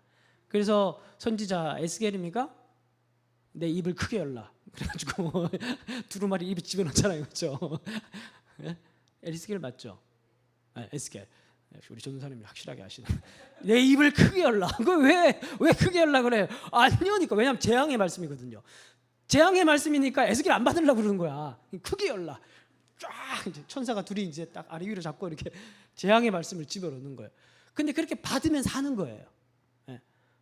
S4: 그래서 선지자 에스겔입니까? 내 입을 크게 열라. 그래가지고 두루마리 입에 집어넣잖아요, 그렇죠? 에스겔 맞죠? 에스겔. 우리 전도사님이 확실하게 아시네. 내 입을 크게 열라. 그걸 왜 크게 열라 그래? 아니오니까. 왜냐하면 재앙의 말씀이거든요. 재앙의 말씀이니까 에스겔 안 받으려고 그러는 거야. 크게 열라. 쫙 이제 천사가 둘이 이제 딱 아래 위로 잡고 이렇게 재앙의 말씀을 집어넣는 거예요. 근데 그렇게 받으면 사는 거예요.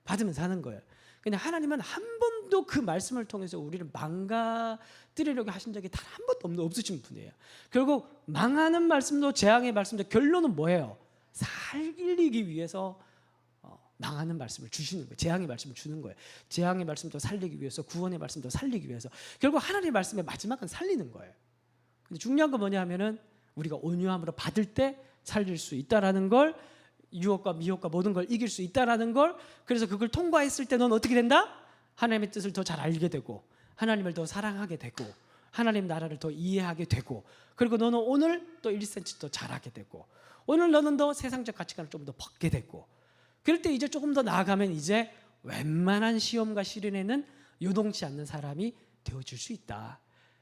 S4: 받으면 사는 거예요. 근데 하나님은 한 번도 그 말씀을 통해서 우리를 망가뜨리려고 하신 적이 단 한 번도 없으신 분이에요. 결국 망하는 말씀도 재앙의 말씀도 결론은 뭐예요? 살리기 위해서 망하는 말씀을 주시는 거예요. 재앙의 말씀을 주는 거예요. 재앙의 말씀도 살리기 위해서, 구원의 말씀도 살리기 위해서. 결국 하나님의 말씀의 마지막은 살리는 거예요. 근데 중요한 건 뭐냐 하면은 우리가 온유함으로 받을 때 살릴 수 있다라는 걸, 유혹과 미혹과 모든 걸 이길 수 있다라는 걸, 그래서 그걸 통과했을 때 넌 어떻게 된다? 하나님의 뜻을 더 잘 알게 되고, 하나님을 더 사랑하게 되고, 하나님 나라를 더 이해하게 되고, 그리고 너는 오늘 또 1cm 더 잘하게 되고, 오늘 너는 더 세상적 가치관을 좀 더 벗게 되고, 그럴 때 이제 조금 더 나아가면 이제 웬만한 시험과 시련에는 요동치 않는 사람이 되어줄 수 있다.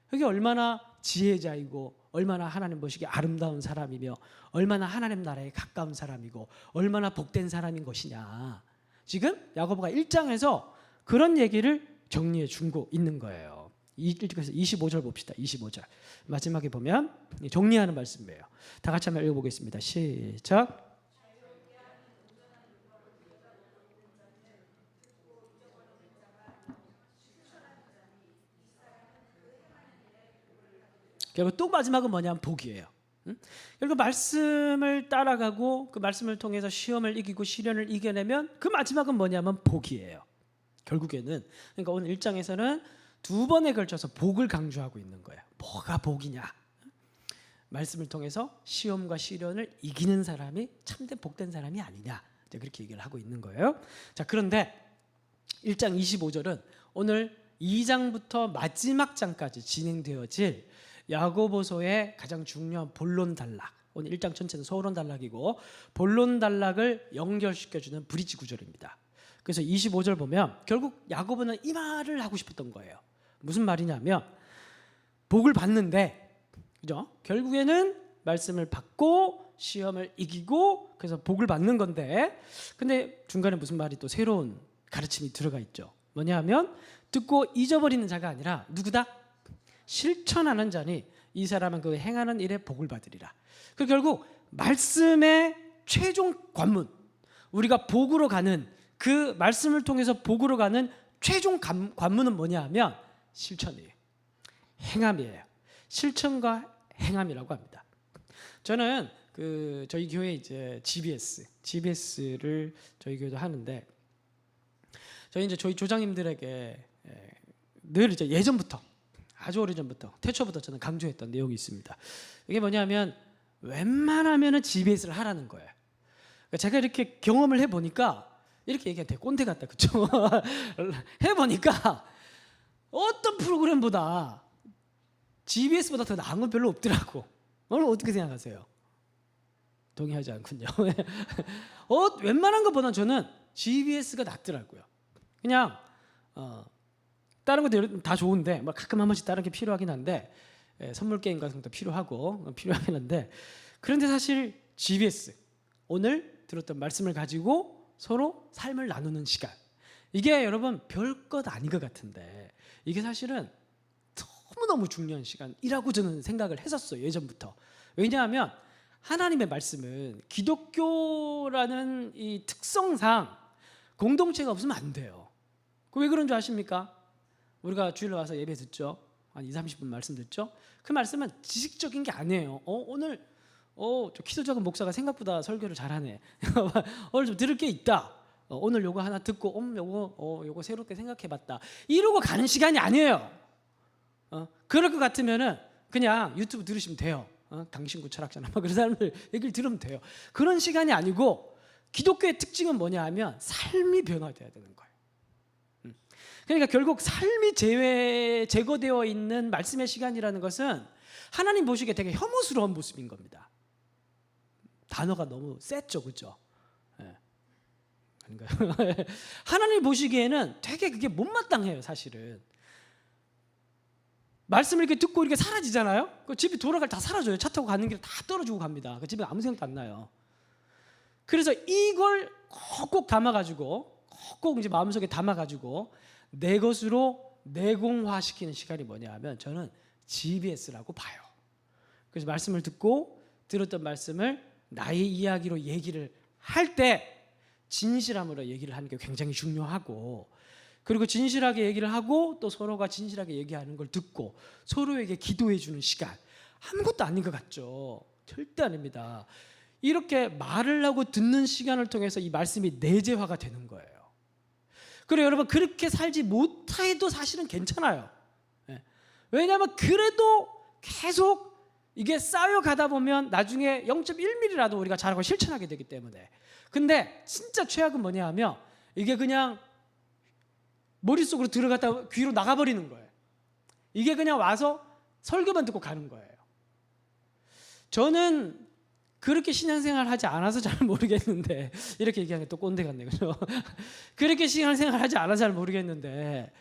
S4: 그게 얼마나 지혜자이고 얼마나 하나님 보시기에 아름다운 사람이며 얼마나 하나님 나라에 가까운 사람이고 얼마나 복된 사람인 것이냐. 지금 야고보가 1장에서 그런 얘기를 정리해 주고 있는 거예요. 25절 봅시다. 25절 마지막에 보면 정리하는 말씀이에요. 다 같이 한번 읽어보겠습니다. 시작. 결국 또 마지막은 뭐냐면 복이에요. 결국 말씀을 따라가고 그 말씀을 통해서 시험을 이기고 시련을 이겨내면 그 마지막은 뭐냐면 복이에요. 결국에는 그러니까 오늘 1장에서는 두 번에 걸쳐서 복을 강조하고 있는 거예요. 뭐가 복이냐? 말씀을 통해서 시험과 시련을 이기는 사람이 참된 복된 사람이 아니냐. 이제 그렇게 얘기를 하고 있는 거예요. 자, 그런데 1장 25절은 오늘 2장부터 마지막 장까지 진행되어질 야고보서의 가장 중요한 본론 단락. 오늘 1장 전체는 서론 단락이고 본론 단락을 연결시켜주는 브릿지 구절입니다. 그래서 25절 보면 결국 야고보는 이 말을 하고 싶었던 거예요. 무슨 말이냐면 복을 받는데, 그죠? 결국에는 말씀을 받고 시험을 이기고 그래서 복을 받는 건데, 근데 중간에 무슨 말이 또 새로운 가르침이 들어가 있죠. 뭐냐면 듣고 잊어버리는 자가 아니라 누구다? 실천하는 자니 이 사람은 그 행하는 일에 복을 받으리라. 그 결국 말씀의 최종 관문, 우리가 복으로 가는 그 말씀을 통해서 복으로 가는 최종 관문은 뭐냐 하면 실천이에요. 행함이에요. 실천과 행함이라고 합니다. 저는 저희 교회 이제 GBS를 저희 교회도 하는데 저희 조장님들에게 늘 이제 예전부터 아주 오래전부터 태초부터 저는 강조했던 내용이 있습니다. 이게 뭐냐면 웬만하면은 GBS를 하라는 거예요. 그러니까 제가 이렇게 경험을 해보니까 이렇게 얘기하면 되게 꼰대 같다, 그렇죠? 해보니까 어떤 프로그램보다 GBS보다 더 나은 건 별로 없더라고. 오늘 어떻게 생각하세요? 동의하지 않군요. 웬만한 것보다 저는 GBS가 낫더라고요. 그냥 다른 것도 다 좋은데 뭐 가끔 한 번씩 다른 게 필요하긴 한데 선물 게임 같은 것도 필요하긴 한데 그런데 사실 GBS 오늘 들었던 말씀을 가지고 서로 삶을 나누는 시간, 이게 여러분 별것 아닌 것 같은데 이게 사실은 너무너무 중요한 시간이라고 저는 생각을 했었어요. 예전부터. 왜냐하면 하나님의 말씀은 기독교라는 이 특성상 공동체가 없으면 안 돼요. 왜 그런 줄 아십니까? 우리가 주일에 와서 예배 듣죠. 한 20-30분 말씀 듣죠. 그 말씀은 지식적인 게 아니에요. 오늘 저 키도 작은 목사가 생각보다 설교를 잘하네. 오늘 좀 들을 게 있다. 오늘 요거 하나 듣고 요거 새롭게 생각해봤다. 이러고 가는 시간이 아니에요. 그럴 것 같으면은 그냥 유튜브 들으시면 돼요. 당신구 철학자나 막 그런 사람들 얘기를 들으면 돼요. 그런 시간이 아니고 기독교의 특징은 뭐냐 하면 삶이 변화돼야 되는 거예요. 그러니까 결국 삶이 제거되어 있는 말씀의 시간이라는 것은 하나님 보시기에 되게 혐오스러운 모습인 겁니다. 단어가 너무 셌죠, 그렇죠? 아닌가요? 하나님 보시기에는 되게 그게 못마땅해요, 사실은. 말씀을 이렇게 듣고 이렇게 사라지잖아요. 그 집에 돌아갈 다 사라져요. 차 타고 가는 길에 다 떨어지고 갑니다. 그 집에 아무 생각도 안 나요. 그래서 이걸 꼭 담아가지고, 꼭 이제 마음속에 담아가지고 내 것으로 내공화시키는 시간이 뭐냐 하면 저는 GBS라고 봐요. 그래서 말씀을 듣고 들었던 말씀을 나의 이야기로 얘기를 할 때 진실함으로 얘기를 하는 게 굉장히 중요하고, 그리고 진실하게 얘기를 하고 또 서로가 진실하게 얘기하는 걸 듣고 서로에게 기도해 주는 시간, 아무것도 아닌 것 같죠? 절대 아닙니다. 이렇게 말을 하고 듣는 시간을 통해서 이 말씀이 내재화가 되는 거예요. 그래요, 여러분. 그렇게 살지 못해도 사실은 괜찮아요. 왜냐하면 그래도 계속 이게 쌓여가다 보면 나중에 0.1mm라도 우리가 잘하고 실천하게 되기 때문에. 근데 진짜 최악은 뭐냐 하면 이게 그냥 머릿속으로 들어갔다 귀로 나가버리는 거예요. 이게 그냥 와서 설교만 듣고 가는 거예요. 저는 그렇게 신앙생활 하지 않아서 잘 모르겠는데, 이렇게 얘기하는 게 또 꼰대 같네, 그죠? 그렇게 신앙생활 하지 않아서 잘 모르겠는데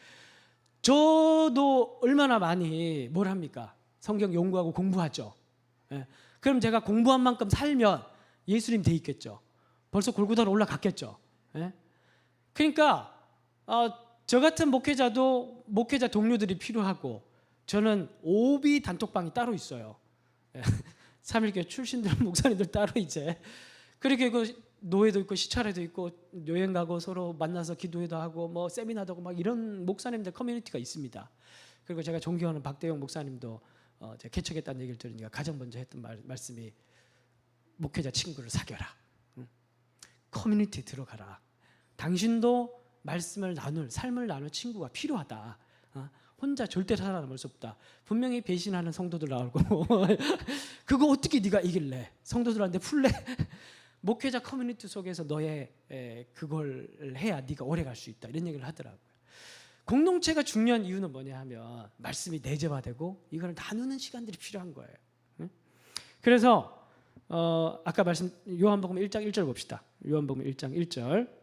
S4: 저도 얼마나 많이 뭘 합니까? 성경 연구하고 공부하죠. 예. 그럼 제가 공부한 만큼 살면 예수님 돼 있겠죠. 벌써 골고다로 올라갔겠죠. 예. 그러니까 저 같은 목회자도 목회자 동료들이 필요하고, 저는 오비 단톡방이 따로 있어요. 예. 3일교회 출신들 목사님들 따로 이제 그렇게 그 노예도 있고 시찰회도 있고 여행 가고 서로 만나서 기도회도 하고 뭐 세미나도 하고 막 이런 목사님들 커뮤니티가 있습니다. 그리고 제가 존경하는 박대영 목사님도 제가 개척했다는 얘기를 들으니까 가장 먼저 했던 말씀이 목회자 친구를 사귀어라. 커뮤니티에 들어가라. 당신도 말씀을 나눌, 삶을 나눌 친구가 필요하다. 혼자 절대 살아남을 수 없다. 분명히 배신하는 성도들 나오고 그거 어떻게 네가 이길래? 성도들한테 풀래? 목회자 커뮤니티 속에서 너의 그걸 해야 네가 오래 갈 수 있다. 이런 얘기를 하더라고요. 공동체가 중요한 이유는 뭐냐 하면 말씀이 내재화되고 이걸 나누는 시간들이 필요한 거예요. 그래서 아까 말씀 요한복음 1장 1절 봅시다. 요한복음 1장 1절.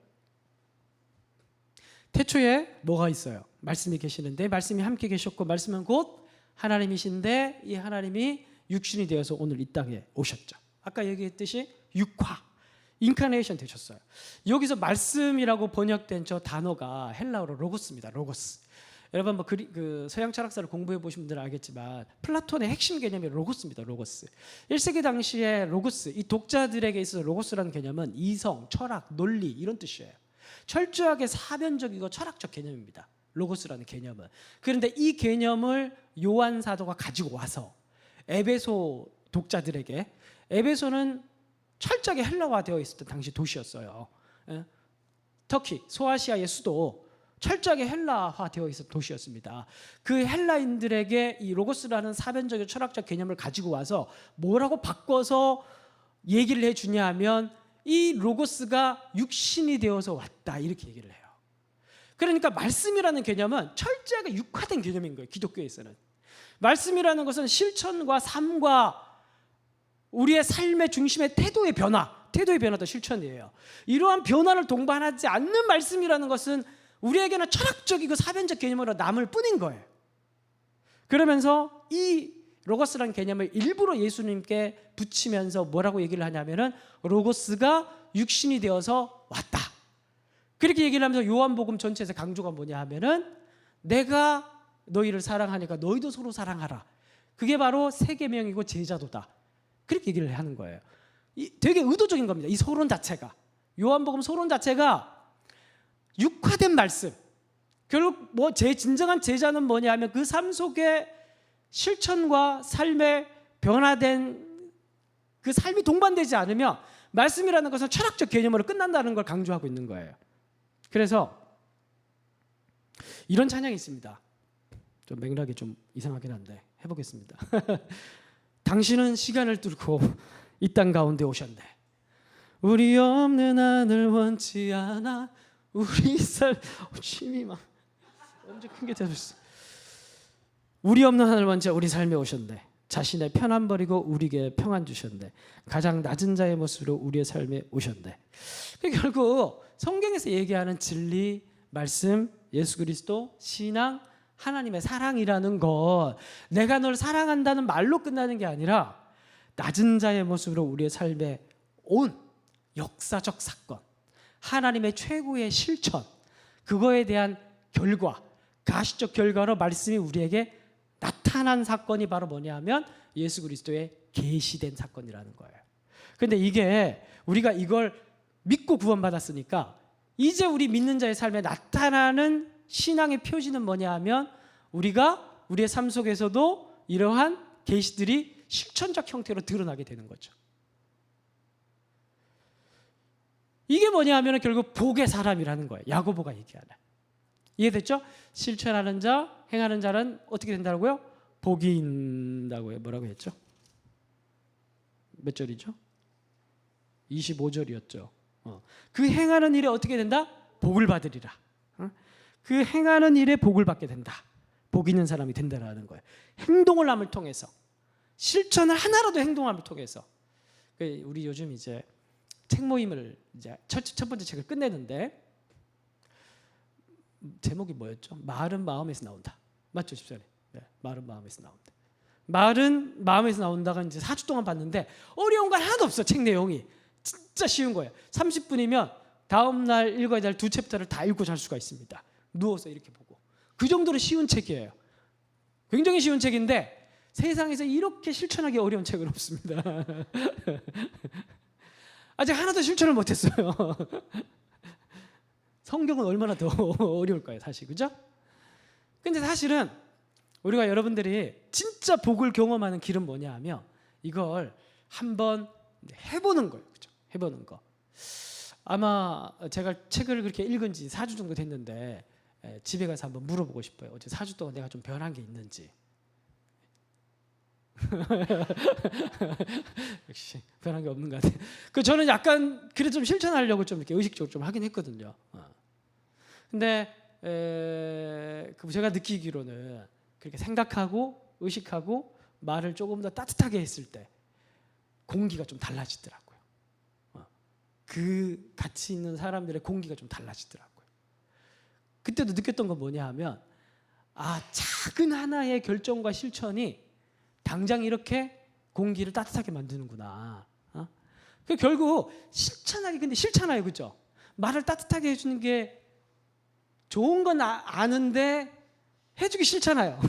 S4: 태초에 뭐가 있어요? 말씀이 계시는데 말씀이 함께 계셨고 말씀은 곧 하나님이신데 이 하나님이 육신이 되어서 오늘 이 땅에 오셨죠. 아까 얘기했듯이 육화, 인카네이션 되셨어요. 여기서 말씀이라고 번역된 저 단어가 헬라어로 로고스입니다. 로고스. 여러분 뭐 그 서양 철학사를 공부해 보신 분들은 알겠지만 플라톤의 핵심 개념이 로고스입니다. 로고스. 1세기 당시에 로고스, 이 독자들에게 있어서 로고스라는 개념은 이성, 철학, 논리 이런 뜻이에요. 철저하게 사변적이고 철학적 개념입니다. 로고스라는 개념은. 그런데 이 개념을 요한 사도가 가지고 와서 에베소 독자들에게, 에베소는 철저하게 헬라화되어 있었던 당시 도시였어요. 터키, 소아시아의 수도 철저하게 헬라화되어 있었던 도시였습니다. 그 헬라인들에게 이 로고스라는 사변적인 철학적 개념을 가지고 와서 뭐라고 바꿔서 얘기를 해주냐 하면 이 로고스가 육신이 되어서 왔다 이렇게 얘기를 해요. 그러니까 말씀이라는 개념은 철저하게 육화된 개념인 거예요. 기독교에서는 말씀이라는 것은 실천과 삶과 우리의 삶의 중심의 태도의 변화도 실천이에요. 이러한 변화를 동반하지 않는 말씀이라는 것은 우리에게는 철학적이고 사변적 개념으로 남을 뿐인 거예요. 그러면서 이 로고스라는 개념을 일부러 예수님께 붙이면서 뭐라고 얘기를 하냐면은 로고스가 육신이 되어서 왔다. 그렇게 얘기를 하면서 요한복음 전체에서 강조가 뭐냐 하면은 내가 너희를 사랑하니까 너희도 서로 사랑하라. 그게 바로 새 계명이고 제자도다. 그렇게 얘기를 하는 거예요. 되게 의도적인 겁니다. 이 서론 자체가. 요한복음 서론 자체가 육화된 말씀. 결국 뭐 제 진정한 제자는 뭐냐 하면 그 삶 속에 실천과 삶에 변화된 그 삶이 동반되지 않으면 말씀이라는 것은 철학적 개념으로 끝난다는 걸 강조하고 있는 거예요. 그래서 이런 찬양이 있습니다. 좀 맥락이 좀 이상하긴 한데 해보겠습니다. 당신은 시간을 뚫고 이 땅 가운데 오셨네. 우리 없는 하늘 원치 않아. 우리 침이 막 엄청 큰 게 되었어. 우리 없는 하늘 원치 우리 삶에 오셨네. 자신의 편안 버리고 우리에게 평안 주셨네. 가장 낮은 자의 모습으로 우리의 삶에 오셨네. 결국 성경에서 얘기하는 진리, 말씀, 예수 그리스도, 신앙, 하나님의 사랑이라는 것, 내가 널 사랑한다는 말로 끝나는 게 아니라 낮은 자의 모습으로 우리의 삶에 온 역사적 사건, 하나님의 최고의 실천, 그거에 대한 결과, 가시적 결과로 말씀이 우리에게 나타난 사건이 바로 뭐냐 하면 예수 그리스도의 계시된 사건이라는 거예요. 그런데 이게 우리가 이걸 믿고 구원받았으니까 이제 우리 믿는 자의 삶에 나타나는 신앙의 표지는 뭐냐 하면 우리가 우리의 삶 속에서도 이러한 계시들이 실천적 형태로 드러나게 되는 거죠. 이게 뭐냐 하면 결국 복의 사람이라는 거예요. 야고보가 얘기하는. 이해됐죠? 실천하는 자, 행하는 자는 어떻게 된다고요? 복이 있다고요. 뭐라고 했죠? 몇 절이죠? 25절이었죠. 그 행하는 일에 어떻게 된다? 복을 받으리라. 그 행하는 일에 복을 받게 된다. 복 있는 사람이 된다라는 거예요. 행동을 함을 통해서, 실천을 하나라도 행동함을 통해서. 우리 요즘 이제 책 모임을 이제 첫 번째 책을 끝내는데 제목이 뭐였죠? 마른 마음에서 나온다. 맞죠, 집사님? 네, 마른 마음에서 나온다. 마른 마음에서 나온다가 이제 4주 동안 봤는데 어려운 거 하나도 없어. 책 내용이 진짜 쉬운 거예요. 30분이면 다음 날 읽어야 될 2챕터를 다 읽고 잘 수가 있습니다. 누워서 이렇게 보고. 그 정도로 쉬운 책이에요. 굉장히 쉬운 책인데 세상에서 이렇게 실천하기 어려운 책은 없습니다. 아직 하나도 실천을 못했어요. 성경은 얼마나 더 어려울까요, 사실, 그죠? 근데 사실은 우리가 여러분들이 진짜 복을 경험하는 길은 뭐냐 하면 이걸 한번 해보는 거예요, 그죠? 해보는 거. 아마 제가 책을 그렇게 읽은 지 4주 정도 됐는데 집에 가서 한번 물어보고 싶어요. 어제 4주 동안 내가 좀 변한 게 있는지. 역시 변한 게 없는 것 같아요. 그 저는 약간 그래도 좀 실천하려고 좀 이렇게 의식적으로 좀 하긴 했거든요. 근데 제가 느끼기로는 그렇게 생각하고 의식하고 말을 조금 더 따뜻하게 했을 때 공기가 좀 달라지더라고요. 그 같이 있는 사람들의 공기가 좀 달라지더라고요. 그때도 느꼈던 건 뭐냐 하면 작은 하나의 결정과 실천이 당장 이렇게 공기를 따뜻하게 만드는구나. 그 결국 실천하기 근데 싫잖아요, 그죠? 말을 따뜻하게 해주는 게 좋은 건 아는데 해주기 싫잖아요.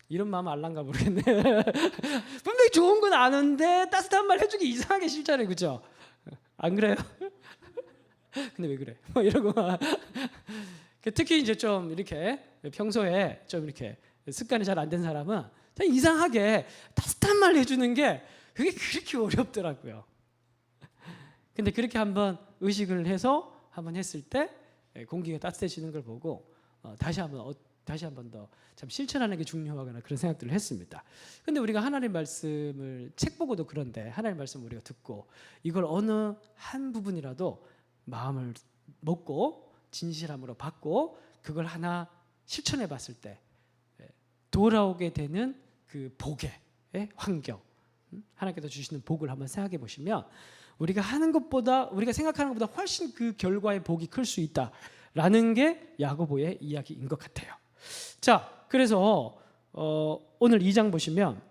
S4: 이런 마음 알란가 모르겠네. 분명히 좋은 건 아는데 따뜻한 말 해주기 이상하게 싫잖아요, 그죠? 안 그래요? 근데 왜 그래? 이러고 특히 이제 좀 이렇게 평소에 좀 이렇게 습관이 잘 안 된 사람은 이상하게 따뜻한 말 해주는 게 그게 그렇게 어렵더라고요. 근데 그렇게 한번 의식을 해서 한번 했을 때 공기가 따뜻해지는 걸 보고 다시 한번 더 참 실천하는 게 중요하거나 그런 생각들을 했습니다. 근데 우리가 하나님 말씀을 책 보고도 그런데 하나님 말씀을 우리가 듣고 이걸 어느 한 부분이라도 마음을 먹고 진실함으로 받고 그걸 하나 실천해 봤을 때 돌아오게 되는 그 복의 환경, 하나님께서 주시는 복을 한번 생각해 보시면 우리가 하는 것보다 우리가 생각하는 것보다 훨씬 그 결과의 복이 클 수 있다라는 게 야고보의 이야기인 것 같아요. 자, 그래서 오늘 2장 보시면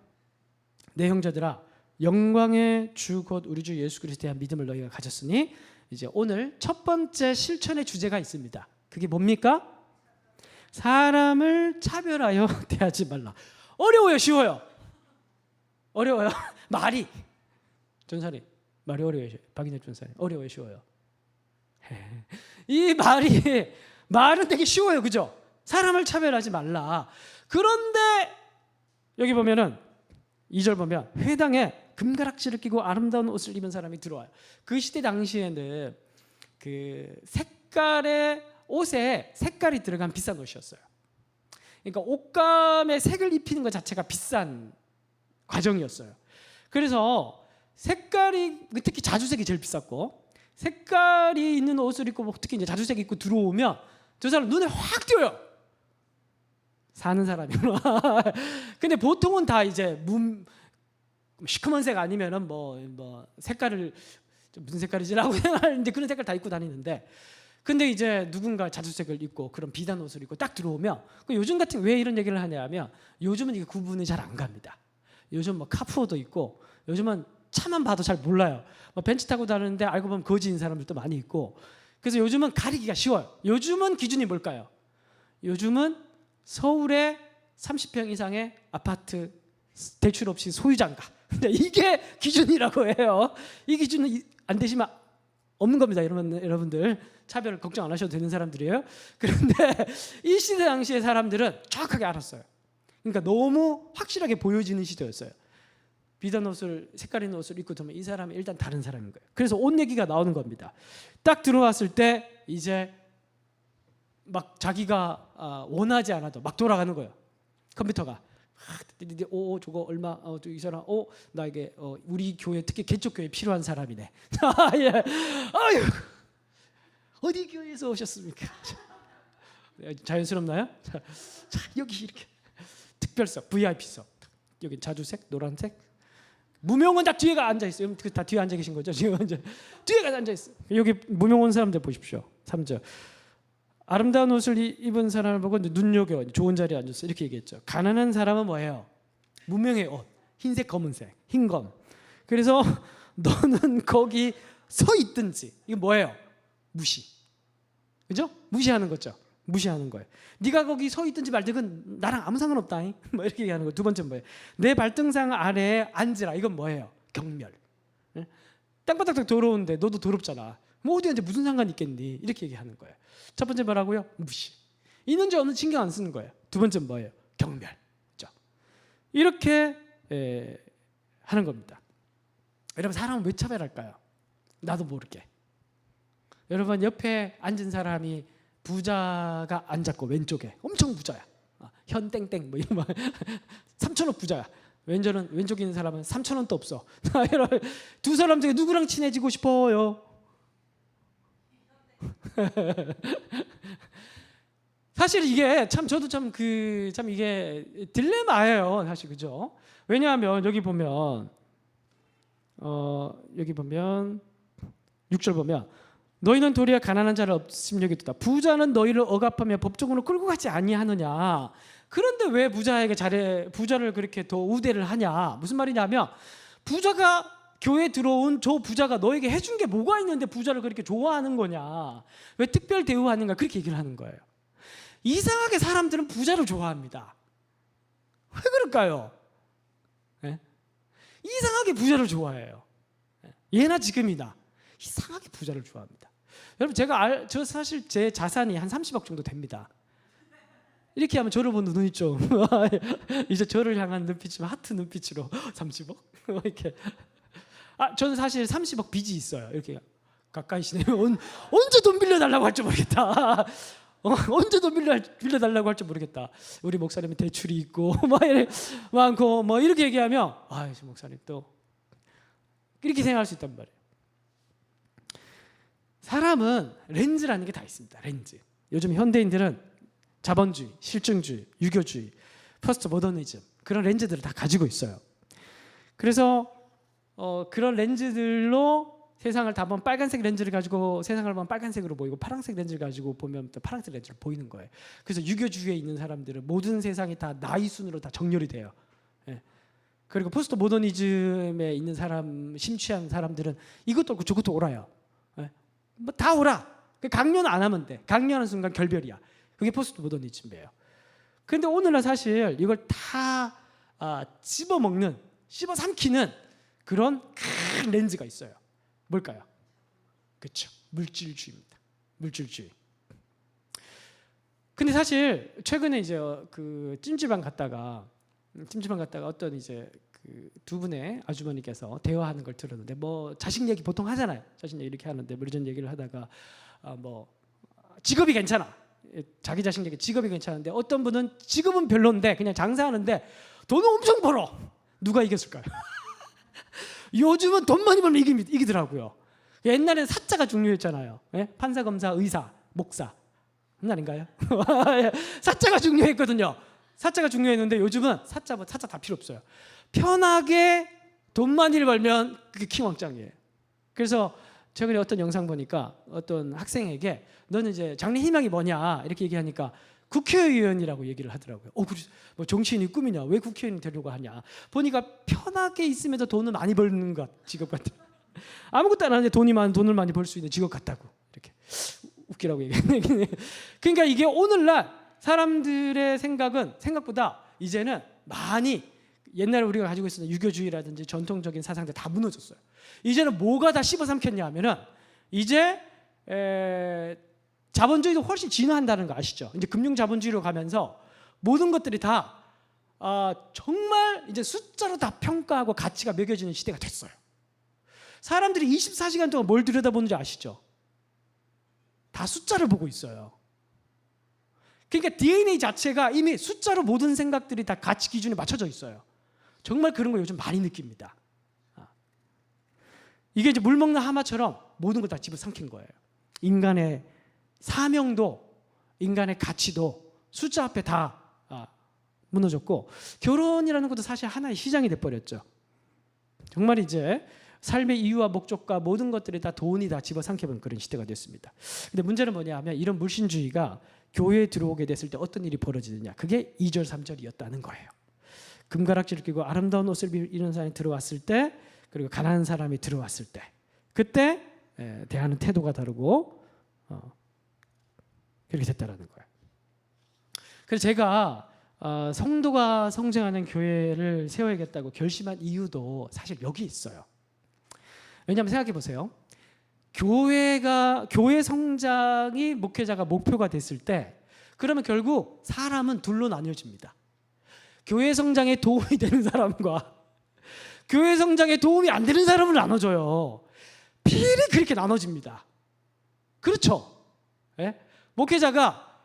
S4: 내 형제들아 영광의 주 곧 우리 주 예수 그리스도에 대한 믿음을 너희가 가졌으니 이제 오늘 첫 번째 실천의 주제가 있습니다. 그게 뭡니까? 사람을 차별하여 대하지 말라. 어려워요, 쉬워요? 어려워요? 말이 전사님 말이 어려워요. 박인혜 전사님 어려워요, 쉬워요? 이 말은 되게 쉬워요, 그죠? 사람을 차별하지 말라. 그런데 여기 보면은 2절 보면 회당에 금가락지를 끼고 아름다운 옷을 입은 사람이 들어와요. 그 시대 당시에는 그 색깔의 옷에 색깔이 들어간 비싼 옷이었어요. 그러니까 옷감에 색을 입히는 것 자체가 비싼 과정이었어요. 그래서 색깔이 특히 자주색이 제일 비쌌고 색깔이 있는 옷을 입고 특히 이제 자주색 입고 들어오면 저 사람 눈에 확 띄어요. 사는 사람이구나. 근데 보통은 다 이제 시커먼색 아니면은 뭐 색깔을 무슨 색깔이지라고 생각하는데 그런 색깔 다 입고 다니는데 근데 이제 누군가 자주색을 입고 그런 비단 옷을 입고 딱 들어오면 요즘 같은 왜 이런 얘기를 하냐면 요즘은 이게 구분이 잘 안 갑니다. 요즘 뭐 카푸어도 있고 요즘은 차만 봐도 잘 몰라요. 뭐 벤츠 타고 다니는데 알고 보면 거지인 사람들도 많이 있고 그래서 요즘은 가리기가 쉬워요. 요즘은 기준이 뭘까요? 요즘은 서울에 30평 이상의 아파트 대출 없이 소유자인가? 근데 이게 기준이라고 해요. 이 기준은 안 되시면 없는 겁니다. 여러분들 차별을 걱정 안 하셔도 되는 사람들이에요. 그런데 이 시대 당시의 사람들은 정확하게 알았어요. 그러니까 너무 확실하게 보여지는 시대였어요. 비단 옷을 색깔 있는 옷을 입고 들어오면 이 사람은 일단 다른 사람인 거예요. 그래서 옷 얘기가 나오는 겁니다. 딱 들어왔을 때 이제 막 자기가 원하지 않아도 막 돌아가는 거예요. 컴퓨터가 저거 얼마 이 사람 나에게 우리 교회 특히 개쪽 교회 필요한 사람이네. 예. 아유 어디 교회에서 오셨습니까? 자연스럽나요? 자 여기 이렇게 특별석 VIP석 여기 자주색 노란색 무명은 다 뒤에가 앉아 있어요. 다 뒤에 앉아 계신 거죠? 지금 이제 뒤에가 앉아 있어. 여기 무명 온 사람들 보십시오. 3절. 아름다운 옷을 입은 사람을 보고 눈여겨 좋은 자리에 앉았어. 이렇게 얘기했죠. 가난한 사람은 뭐예요? 무명의 옷, 흰색, 검은색, 흰검. 그래서 너는 거기 서 있든지 이거 뭐예요? 무시. 그죠? 무시하는 거죠. 무시하는 거예요. 네가 거기 서 있든지 말든지 나랑 아무 상관없다. 뭐 이렇게 얘기하는 거. 두 번째 뭐예요? 내 발등상 아래에 앉으라. 이건 뭐예요? 경멸. 땅바닥 더러운데 너도 더럽잖아. 뭐 어디 앉아 무슨 상관이 있겠니? 이렇게 얘기하는 거예요. 첫 번째 뭐라고요? 무시. 있는지 없는지 신경 안 쓰는 거예요. 두 번째 뭐예요? 경멸. 그렇죠? 이렇게 하는 겁니다. 여러분 사람은 왜 차별할까요? 나도 모르게. 여러분 옆에 앉은 사람이 부자가 앉았고 왼쪽에 엄청 부자야. 현땡땡 뭐 이런 말 3천억 부자야. 왼쪽에 있는 사람은 3천원도 없어. 두 사람 중에 누구랑 친해지고 싶어요? 사실 이게 참 저도 참 이게 딜레마예요. 사실 그죠? 왜냐하면 여기 보면 6절 보면 너희는 도리어 가난한 자를 업심 여기도다. 부자는 너희를 억압하며 법정으로 끌고 가지 아니하느냐. 그런데 왜 부자를 그렇게 더 우대를 하냐? 무슨 말이냐면 부자가 교회에 들어온 저 부자가 너에게 해준 게 뭐가 있는데 부자를 그렇게 좋아하는 거냐? 왜 특별 대우하는가? 그렇게 얘기를 하는 거예요. 이상하게 사람들은 부자를 좋아합니다. 왜 그럴까요? 네? 이상하게 부자를 좋아해요. 예나 지금이나 이상하게 부자를 좋아합니다. 여러분 저 사실 제 자산이 한 30억 정도 됩니다. 이렇게 하면 저를 보는 눈이 좀 이제 저를 향한 눈빛이 하트 눈빛으로 30억 이렇게. 저는 사실 30억 빚이 있어요. 이렇게 가까이 지내면 언제 돈 빌려달라고 할지 모르겠다. 언제 돈 빌려달라고 할지 모르겠다. 우리 목사님은 대출이 있고 많고 뭐 이렇게 얘기하면 목사님 또 이렇게 생각할 수 있단 말이에요. 사람은 렌즈라는 게 다 있습니다. 렌즈. 요즘 현대인들은 자본주의, 실증주의, 유교주의, 포스트 모더니즘 그런 렌즈들을 다 가지고 있어요. 그래서 그런 렌즈들로 세상을 다 보면 빨간색 렌즈를 가지고 세상을 보면 빨간색으로 보이고 파란색 렌즈를 가지고 보면 또 파란색 렌즈로 보이는 거예요. 그래서 유교주의에 있는 사람들은 모든 세상이 다 나이 순으로 다 정렬이 돼요. 예. 그리고 포스트 모더니즘에 있는 사람, 심취한 사람들은 이것도 옳고 저것도 옳아요. 예. 뭐 다 옳아. 강요는 안 하면 돼. 강요하는 순간 결별이야. 그게 포스트 모더니즘이에요. 그런데 오늘날 사실 이걸 다 씹어 삼키는 그런 큰 렌즈가 있어요. 뭘까요? 그렇죠. 물질주의입니다. 물질주의. 근데 사실 최근에 이제 찜질방 갔다가 어떤 이제 두 분의 아주머니께서 대화하는 걸 들었는데 뭐 자식 얘기 보통 하잖아요. 자식 얘기 이렇게 하는데 뭐 이런 얘기를 하다가 뭐 직업이 괜찮아. 자기 자식 얘기 직업이 괜찮은데 어떤 분은 직업은 별론데 그냥 장사하는데 돈을 엄청 벌어. 누가 이겼을까요? 요즘은 돈 많이 벌면 이기더라고요. 옛날에는 사자가 중요했잖아요. 예? 판사, 검사, 의사, 목사. 옛날인가요? 사자가 중요했거든요. 사자가 중요했는데 요즘은 사자 다 필요 없어요. 편하게 돈 많이 벌면 그게 킹왕짱이에요. 그래서 최근에 어떤 영상 보니까 어떤 학생에게 너는 이제 장래 희망이 뭐냐 이렇게 얘기하니까 국회의원이라고 얘기를 하더라고요. 뭐 정치인이 꿈이냐? 왜 국회의원 되려고 하냐? 보니까 편하게 있으면서 돈을 많이 버는 것 직업 같아. 아무것도 안 하는데 돈을 많이 벌 수 있는 직업 같다고 이렇게 웃기라고 얘기했네. 그러니까 이게 오늘날 사람들의 생각은 생각보다 이제는 많이 옛날에 우리가 가지고 있었던 유교주의라든지 전통적인 사상들 다 무너졌어요. 이제는 뭐가 다 씹어삼켰냐 하면은 이제 자본주의도 훨씬 진화한다는 거 아시죠? 이제 금융 자본주의로 가면서 모든 것들이 다 정말 이제 숫자로 다 평가하고 가치가 매겨지는 시대가 됐어요. 사람들이 24시간 동안 뭘 들여다보는지 아시죠? 다 숫자를 보고 있어요. 그러니까 DNA 자체가 이미 숫자로 모든 생각들이 다 가치 기준에 맞춰져 있어요. 정말 그런 걸 요즘 많이 느낍니다. 이게 이제 물 먹는 하마처럼 모든 걸 다 집어삼킨 거예요. 인간의 사명도 인간의 가치도 숫자 앞에 다 무너졌고 결혼이라는 것도 사실 하나의 시장이 돼버렸죠. 정말 이제 삶의 이유와 목적과 모든 것들이 다 돈이 다 집어삼켜버린 그런 시대가 됐습니다. 근데 문제는 뭐냐면 이런 물신주의가 교회에 들어오게 됐을 때 어떤 일이 벌어지느냐. 그게 2절 3절이었다는 거예요. 금가락지를 끼고 아름다운 옷을 입은 사람이 들어왔을 때, 그리고 가난한 사람이 들어왔을 때, 그때 대하는 태도가 다르고 그렇게 됐다라는 거예요. 그래서 제가 성도가 성장하는 교회를 세워야겠다고 결심한 이유도 사실 여기 있어요. 왜냐하면 생각해 보세요. 교회 성장이 목회자가 목표가 됐을 때, 그러면 결국 사람은 둘로 나뉘어집니다. 교회 성장에 도움이 되는 사람과 교회 성장에 도움이 안 되는 사람을 나눠줘요. 필히 그렇게 나눠집니다. 그렇죠? 예? 목회자가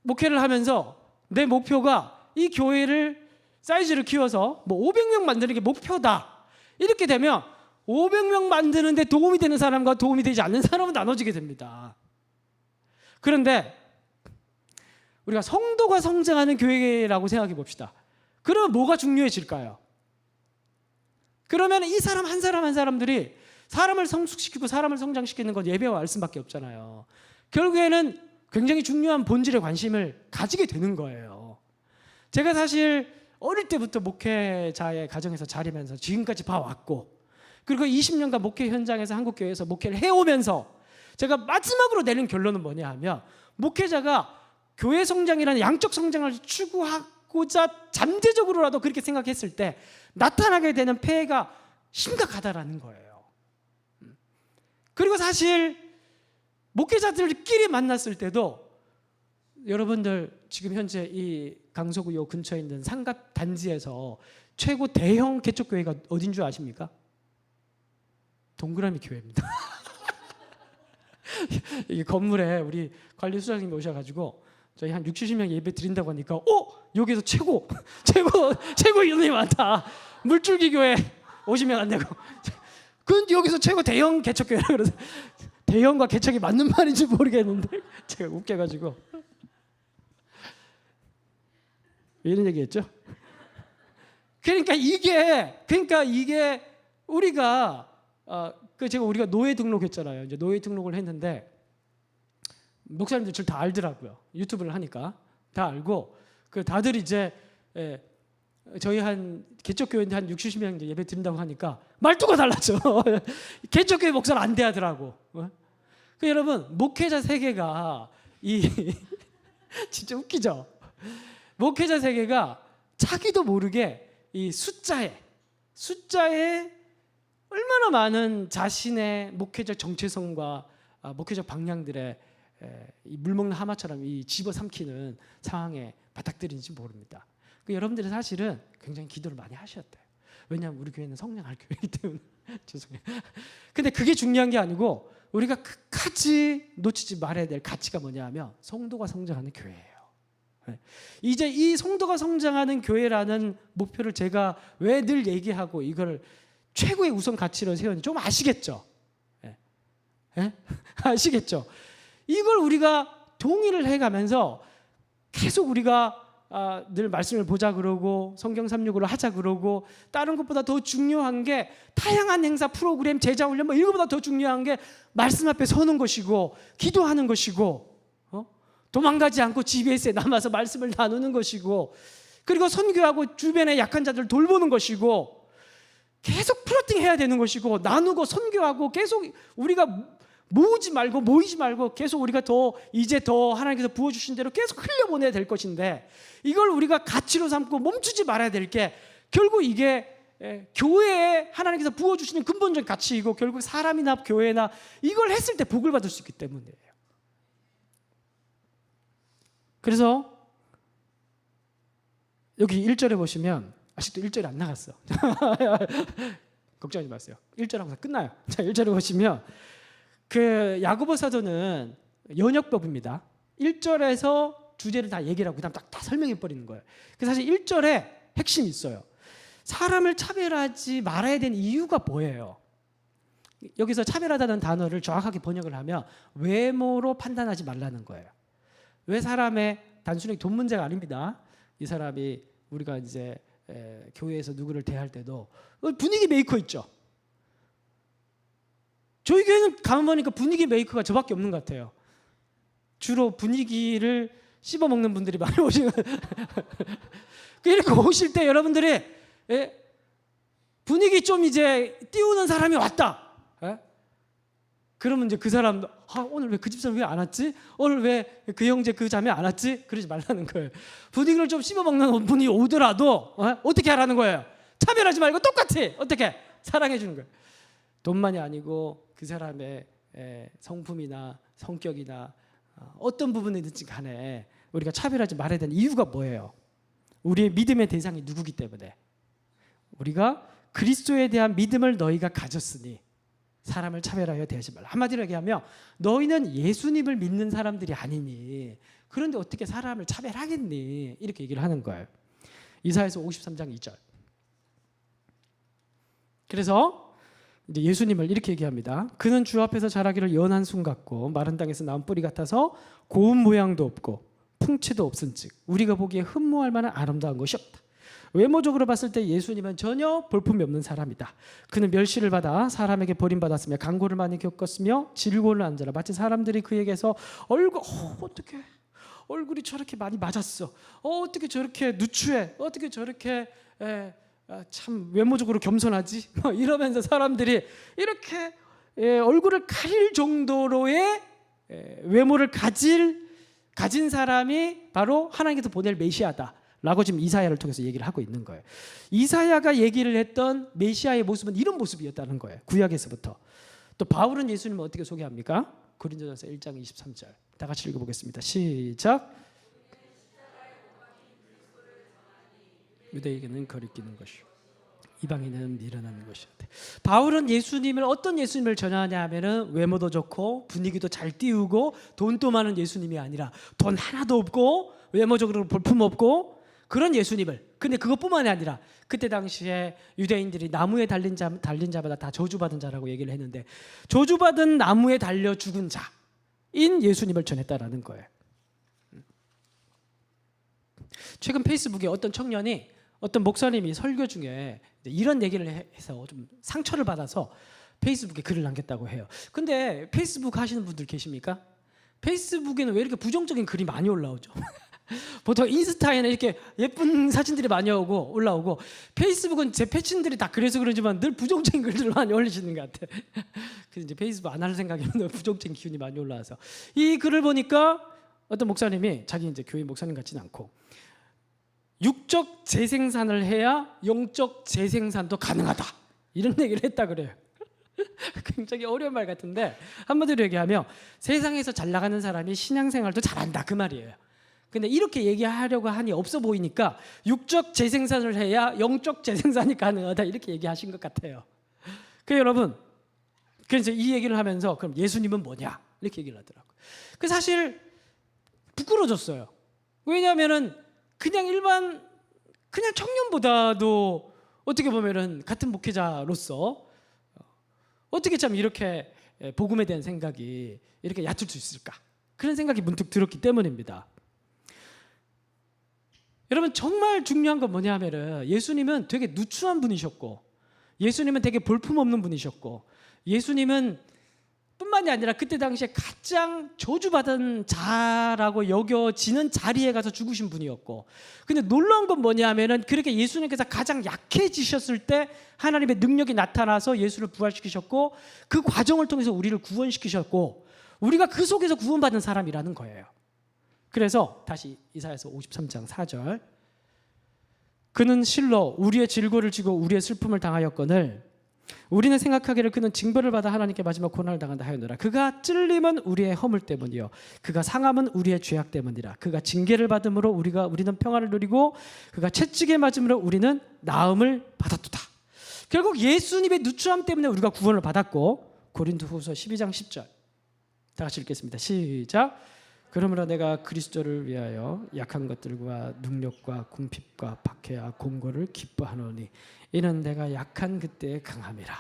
S4: 목회를 하면서 내 목표가 이 교회를 사이즈를 키워서 뭐 500명 만드는 게 목표다. 이렇게 되면 500명 만드는데 도움이 되는 사람과 도움이 되지 않는 사람은 나눠지게 됩니다. 그런데 우리가 성도가 성장하는 교회라고 생각해 봅시다. 그러면 뭐가 중요해질까요? 그러면 이 사람 한 사람 한 사람들이 사람을 성숙시키고 사람을 성장시키는 건 예배와 말씀밖에 없잖아요. 결국에는 굉장히 중요한 본질에 관심을 가지게 되는 거예요. 제가 사실 어릴 때부터 목회자의 가정에서 자리면서 지금까지 봐왔고, 그리고 20년간 목회 현장에서 한국교회에서 목회를 해오면서 제가 마지막으로 내린 결론은 뭐냐 하면, 목회자가 교회 성장이라는 양적 성장을 추구하고자 잠재적으로라도 그렇게 생각했을 때 나타나게 되는 폐해가 심각하다라는 거예요. 그리고 사실 목회자들끼리 만났을 때도, 여러분들 지금 현재 이 강서구역 근처에 있는 상갑 단지에서 최고 대형 개척교회가 어딘 줄 아십니까? 동그라미 교회입니다. 이 건물에 우리 관리 수장님이 오셔가지고 저희 한 60, 70명 예배 드린다고 하니까 여기서 최고 인원이 많다. 물줄기 교회 오시면 안 되고, 근데 여기서 최고 대형 개척교회라 그래서 대형과 개척이 맞는 말인지 모르겠는데 제가 웃겨가지고 왜 이런 얘기했죠? 그러니까 이게 우리가 우리가 노예 등록했잖아요. 이제 노예 등록을 했는데 목사님들 절 다 알더라고요. 유튜브를 하니까 다 알고, 다들 이제 저희 한 개척교회인데 한 60, 70명 예배 드린다고 하니까 말투가 달라져. 개척교회 목사는 안 대하더라고. 여러분, 목회자 세계가 진짜 웃기죠. 목회자 세계가 자기도 모르게 이 숫자에 얼마나 많은 자신의 목회적 정체성과 목회적 방향들의 이 물먹는 하마처럼 이 집어삼키는 상황에 바닥들인지 모릅니다. 여러분들이 사실은 굉장히 기도를 많이 하셨대요. 왜냐하면 우리 교회는 성장할 교회이기 때문에. 죄송해요. 근데 그게 중요한 게 아니고, 우리가 끝까지 놓치지 말아야 될 가치가 뭐냐 하면 성도가 성장하는 교회예요. 이제 이 성도가 성장하는 교회라는 목표를 제가 왜 늘 얘기하고 이걸 최고의 우선 가치로 세웠는지 좀 아시겠죠? 아시겠죠? 이걸 우리가 동의를 해가면서 계속 우리가 늘 말씀을 보자 그러고 성경 365를 하자 그러고, 다른 것보다 더 중요한 게 다양한 행사 프로그램 제자 훈련 이런 것보다 더 중요한 게 말씀 앞에 서는 것이고 기도하는 것이고, 도망가지 않고 GBS에 남아서 말씀을 나누는 것이고, 그리고 선교하고 주변의 약한 자들 돌보는 것이고, 계속 플러팅 해야 되는 것이고, 나누고 선교하고 계속 우리가 모이지 말고 계속 우리가 이제 더 하나님께서 부어주신 대로 계속 흘려보내야 될 것인데, 이걸 우리가 가치로 삼고 멈추지 말아야 될 게 결국 이게 교회에 하나님께서 부어주시는 근본적인 가치이고, 결국 사람이나 교회나 이걸 했을 때 복을 받을 수 있기 때문이에요. 그래서 여기 1절에 보시면 아직도 1절이 안 나갔어. 걱정하지 마세요. 1절하고서 끝나요. 자, 1절에 보시면 야고보 사도는 연역법입니다. 1절에서 주제를 다 얘기를 하고 그다음 다 설명해 버리는 거예요. 그래서 사실 1절에 핵심이 있어요. 사람을 차별하지 말아야 되는 이유가 뭐예요? 여기서 차별하다는 단어를 정확하게 번역을 하면 외모로 판단하지 말라는 거예요. 왜 사람의 단순히 돈 문제가 아닙니다. 이 사람이 우리가 이제 교회에서 누구를 대할 때도 분위기 메이커 있죠. 저희 교회는 가만 보니까 분위기 메이커가 저밖에 없는 것 같아요. 주로 분위기를 씹어먹는 분들이 많이 오시는 이렇게 오실 때 여러분들이 분위기 좀 이제 띄우는 사람이 왔다. 그러면 이제 그 사람도 오늘 왜 그 집사람 왜 안 왔지? 오늘 왜 그 형제 그 자매 안 왔지? 그러지 말라는 거예요. 분위기를 좀 씹어먹는 분이 오더라도 어떻게 하라는 거예요? 차별하지 말고 똑같이 어떻게 사랑해 주는 거예요. 돈만이 아니고 그 사람의 성품이나 성격이나 어떤 부분이든지 간에 우리가 차별하지 말아야 되는 이유가 뭐예요? 우리의 믿음의 대상이 누구기 때문에 우리가 그리스도에 대한 믿음을 너희가 가졌으니 사람을 차별하여 대하지 말라. 한마디로 얘기하면 너희는 예수님을 믿는 사람들이 아니니 그런데 어떻게 사람을 차별하겠니? 이렇게 얘기를 하는 거예요. 이사야서 53장 2절. 그래서 이제 예수님을 이렇게 얘기합니다. 그는 주 앞에서 자라기를 연한 순 같고 마른 땅에서 나온 뿌리 같아서 고운 모양도 없고 풍채도 없은즉 우리가 보기에 흠모할 만한 아름다운 것이 없다. 외모적으로 봤을 때 예수님은 전혀 볼품이 없는 사람이다. 그는 멸시를 받아 사람에게 버림받았으며 강고를 많이 겪었으며 질고를 앉아라. 마치 사람들이 그에게서 어떻게 얼굴이 저렇게 많이 맞았어. 어떻게 저렇게 누추해. 어떻게 저렇게 참 외모적으로 겸손하지. 이러면서 사람들이 이렇게 얼굴을 가릴 정도로의 외모를 가진 사람이 바로 하나님께서 보낼 메시아다 라고 지금 이사야를 통해서 얘기를 하고 있는 거예요. 이사야가 얘기를 했던 메시아의 모습은 이런 모습이었다는 거예요. 구약에서부터. 또 바울은 예수님을 어떻게 소개합니까? 고린도전서 1장 23절 다 같이 읽어보겠습니다. 시작. 유대에게는 거리끼는 것이요 이방인은 미련하는 것이었대. 바울은 예수님을 어떤 예수님을 전하냐 하면은 외모도 좋고 분위기도 잘 띄우고 돈도 많은 예수님이 아니라 돈 하나도 없고 외모적으로 볼품 없고 그런 예수님을. 근데 그것뿐만이 아니라 그때 당시에 유대인들이 나무에 달린 자마다 다 저주받은 자라고 얘기를 했는데 저주받은 나무에 달려 죽은 자인 예수님을 전했다라는 거예요. 최근 페이스북에 어떤 청년이 어떤 목사님이 설교 중에 이런 얘기를 해서 좀 상처를 받아서 페이스북에 글을 남겼다고 해요. 근데 페이스북 하시는 분들 계십니까? 페이스북에는 왜 이렇게 부정적인 글이 많이 올라오죠? 보통 인스타에는 이렇게 예쁜 사진들이 많이 올라오고 페이스북은 제 패친들이 다 그래서 그러지만 늘 부정적인 글들을 많이 올리시는 것 같아. 그래서 이제 페이스북 안 할 생각이면 부정적인 기운이 많이 올라와서 이 글을 보니까 어떤 목사님이 자기 이제 교회 목사님 같지는 않고 육적 재생산을 해야 영적 재생산도 가능하다 이런 얘기를 했다 그래요. 굉장히 어려운 말 같은데 한마디로 얘기하면 세상에서 잘 나가는 사람이 신앙생활도 잘한다 그 말이에요. 근데 이렇게 얘기하려고 하니 없어 보이니까 육적 재생산을 해야 영적 재생산이 가능하다 이렇게 얘기하신 것 같아요. 그래서 여러분 그래서 이 얘기를 하면서 그럼 예수님은 뭐냐 이렇게 얘기를 하더라고요. 그 사실 부끄러워졌어요. 왜냐하면은 그냥 청년보다도 어떻게 보면은 같은 목회자로서 어떻게 참 이렇게 복음에 대한 생각이 이렇게 얕을 수 있을까 그런 생각이 문득 들었기 때문입니다. 여러분 정말 중요한 건 뭐냐면은 예수님은 되게 누추한 분이셨고 예수님은 되게 볼품없는 분이셨고 예수님은 뿐만이 아니라 그때 당시에 가장 저주받은 자라고 여겨지는 자리에 가서 죽으신 분이었고 근데 놀라운 건 뭐냐면은 그렇게 예수님께서 가장 약해지셨을 때 하나님의 능력이 나타나서 예수를 부활시키셨고 그 과정을 통해서 우리를 구원시키셨고 우리가 그 속에서 구원받은 사람이라는 거예요. 그래서 다시 이사야서 53장 4절 그는 실로 우리의 질고를 지고 우리의 슬픔을 당하였거늘 우리는 생각하기를 그는 징벌을 받아 하나님께 마지막 고난을 당한다 하였노라. 그가 찔림은 우리의 허물 때문이요 그가 상함은 우리의 죄악 때문이라. 그가 징계를 받음으로 우리는 평안을 누리고 그가 채찍에 맞음으로 우리는 나음을 받았도다. 결국 예수님의 누추함 때문에 우리가 구원을 받았고 고린도후서 12장 10절 다 같이 읽겠습니다. 시작. 그러므로 내가 그리스도를 위하여 약한 것들과 능력과 궁핍과 박해와 공고를 기뻐하노니 이는 내가 약한 그때의 강함이라.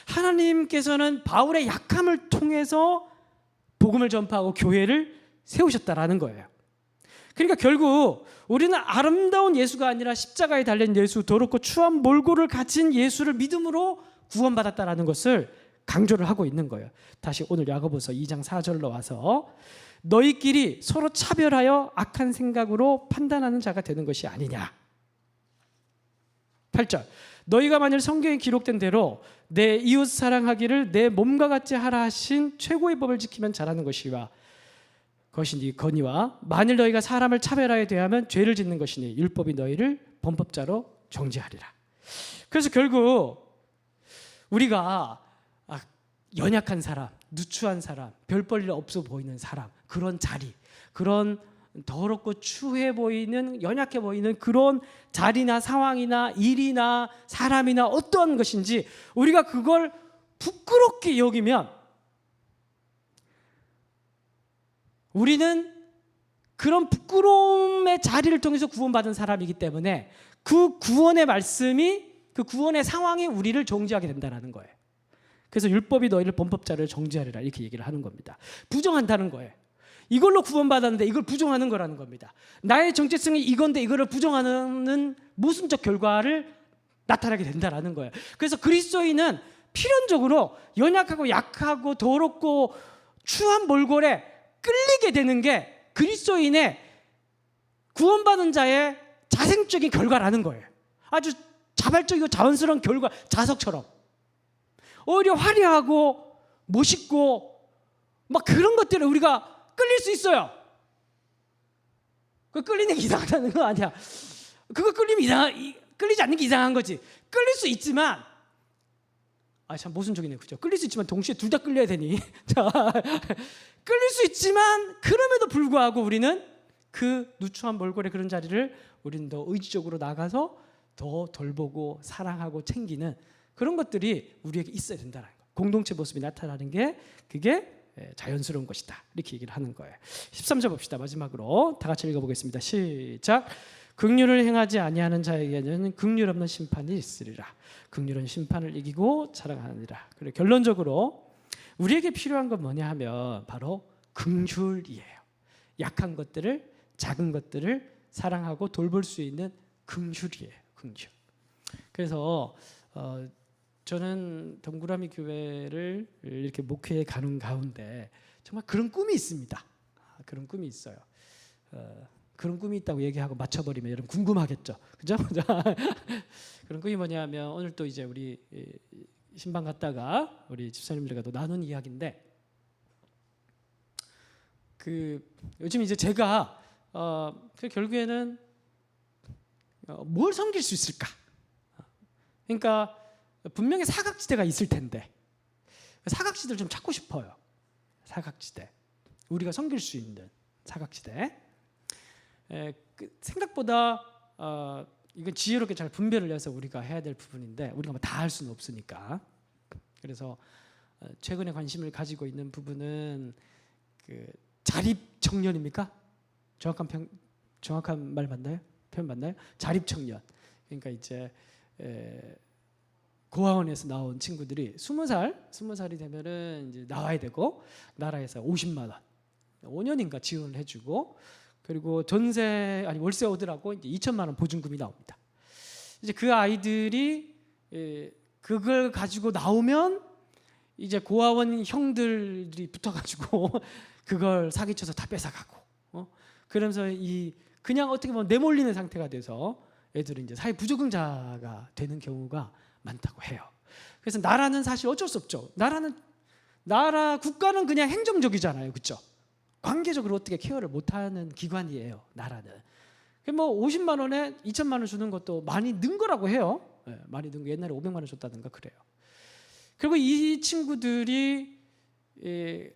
S4: 하나님께서는 바울의 약함을 통해서 복음을 전파하고 교회를 세우셨다라는 거예요. 그러니까 결국 우리는 아름다운 예수가 아니라 십자가에 달린 예수, 더럽고 추한 몰골을 가진 예수를 믿음으로 구원받았다라는 것을 강조를 하고 있는 거예요. 다시 오늘 야고보서 2장 4절로 와서 너희끼리 서로 차별하여 악한 생각으로 판단하는 자가 되는 것이 아니냐. 8절 너희가 만일 성경에 기록된 대로 내 이웃 사랑하기를 내 몸과 같이 하라 하신 최고의 법을 지키면 잘하는 것이니 거니와 만일 너희가 사람을 차별하여 대하면 죄를 짓는 것이니 율법이 너희를 범법자로 정죄하리라. 그래서 결국 우리가 연약한 사람, 누추한 사람, 별 볼 일 없어 보이는 사람, 그런 자리, 그런 더럽고 추해 보이는, 연약해 보이는 그런 자리나 상황이나 일이나 사람이나 어떠한 것인지 우리가 그걸 부끄럽게 여기면 우리는 그런 부끄러움의 자리를 통해서 구원받은 사람이기 때문에 그 구원의 말씀이, 그 구원의 상황이 우리를 정죄하게 된다는 거예요. 그래서 율법이 너희를 범법자를 정죄하리라 이렇게 얘기를 하는 겁니다. 부정한다는 거예요. 이걸로 구원받았는데 이걸 부정하는 거라는 겁니다. 나의 정체성이 이건데 이거를 부정하는 모순적 결과를 나타나게 된다는 거예요. 그래서 그리스도인은 필연적으로 연약하고 약하고 더럽고 추한 몰골에 끌리게 되는 게 그리스도인의 구원받은 자의 자생적인 결과라는 거예요. 아주 자발적이고 자연스러운 결과, 자석처럼 오히려 화려하고 멋있고 막 그런 것들을 우리가 끌릴 수 있어요. 그 끌리는 게 이상하다는 거 아니야. 그거 끌리지 않는 게 이상한 거지. 끌릴 수 있지만 참 모순적이네, 그죠? 끌릴 수 있지만 동시에 둘 다 끌려야 되니. 자, 끌릴 수 있지만 그럼에도 불구하고 우리는 그 누추한 몰골의 그런 자리를 우리는 더 의지적으로 나가서 더 돌보고 사랑하고 챙기는 그런 것들이 우리에게 있어야 된다는 거예요. 공동체 모습이 나타나는 게 그게 자연스러운 것이다. 이렇게 얘기를 하는 거예요. 13절 봅시다. 마지막으로 다 같이 읽어보겠습니다. 시작. 긍휼을 행하지 아니하는 자에게는 긍휼 없는 심판이 있으리라. 긍휼은 심판을 이기고 자랑하느니라. 그리고 결론적으로 우리에게 필요한 건 뭐냐 하면 바로 긍휼이에요. 약한 것들을, 작은 것들을 사랑하고 돌볼 수 있는 긍휼이에요. 긍휼. 그래서 저는 동그라미 교회를 이렇게 목회에 가는 가운데 정말 그런 꿈이 있습니다. 그런 꿈이 있어요. 그런 꿈이 있다고 얘기하고 맞춰버리면 여러분 궁금하겠죠, 그죠? 그런 꿈이 뭐냐면 오늘 또 이제 우리 신방 갔다가 우리 집사님들과 또 나눈 이야기인데, 요즘 이제 제가 결국에는 뭘 섬길 수 있을까? 그러니까 분명히 사각지대가 있을 텐데 사각지대를 좀 찾고 싶어요. 사각지대, 우리가 섬길 수 있는 사각지대. 생각보다 이건 지혜롭게 잘 분별을 해서 우리가 해야 될 부분인데 우리가 다 할 수는 없으니까. 그래서 최근에 관심을 가지고 있는 부분은 자립 청년입니까? 정확한 말 맞나요? 표현 맞나요? 자립 청년. 그러니까 이제 고아원에서 나온 친구들이 20살이 되면은 이제 나와야 되고 나라에서 50만 원 5년인가 지원을 해주고, 그리고 월세 오더라고 이제 2천만 원 보증금이 나옵니다. 이제 그 아이들이 그걸 가지고 나오면 이제 고아원 형들이 붙어가지고 그걸 사기쳐서 다 뺏어가고, 그러면서 그냥 어떻게 보면 내몰리는 상태가 돼서 애들은 이제 사회 부적응자가 되는 경우가 많다고 해요. 그래서 나라는 사실 어쩔 수 없죠. 국가는 그냥 행정적이잖아요, 그렇죠? 관계적으로 어떻게 케어를 못하는 기관이에요, 나라는. 뭐 50만 원에 2천만 원 주는 것도 많이 는 거라고 해요. 많이 는 거, 옛날에 500만 원 줬다든가 그래요. 그리고 이 친구들이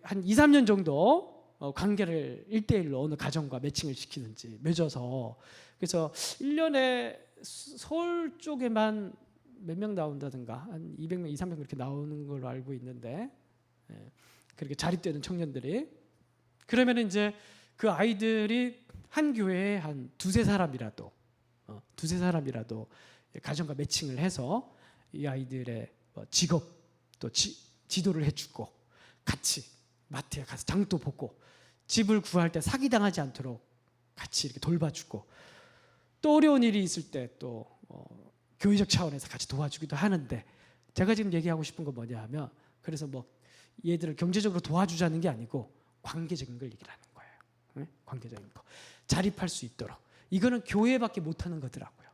S4: 한 2, 3년 정도 관계를 1대1로 어느 가정과 매칭을 시키는지 맺어서, 그래서 1년에 서울 쪽에만 몇 명 나온다든가 한 200명, 2, 300명 그렇게 나오는 걸로 알고 있는데, 그렇게 자립되는 청년들이, 그러면 이제 그 아이들이 한 교회에 한 두세 사람이라도 가정과 매칭을 해서 이 아이들의 직업 또 지도를 해주고, 같이 마트에 가서 장도 보고 집을 구할 때 사기당하지 않도록 같이 이렇게 돌봐주고, 또 어려운 일이 있을 때 또 교회적 차원에서 같이 도와주기도 하는데, 제가 지금 얘기하고 싶은 건 뭐냐 하면, 그래서 뭐 얘들을 경제적으로 도와주자는 게 아니고 관계적인 걸 얘기를 하는 거예요. 네? 관계적인 거 자립할 수 있도록. 이거는 교회밖에 못하는 거더라고요.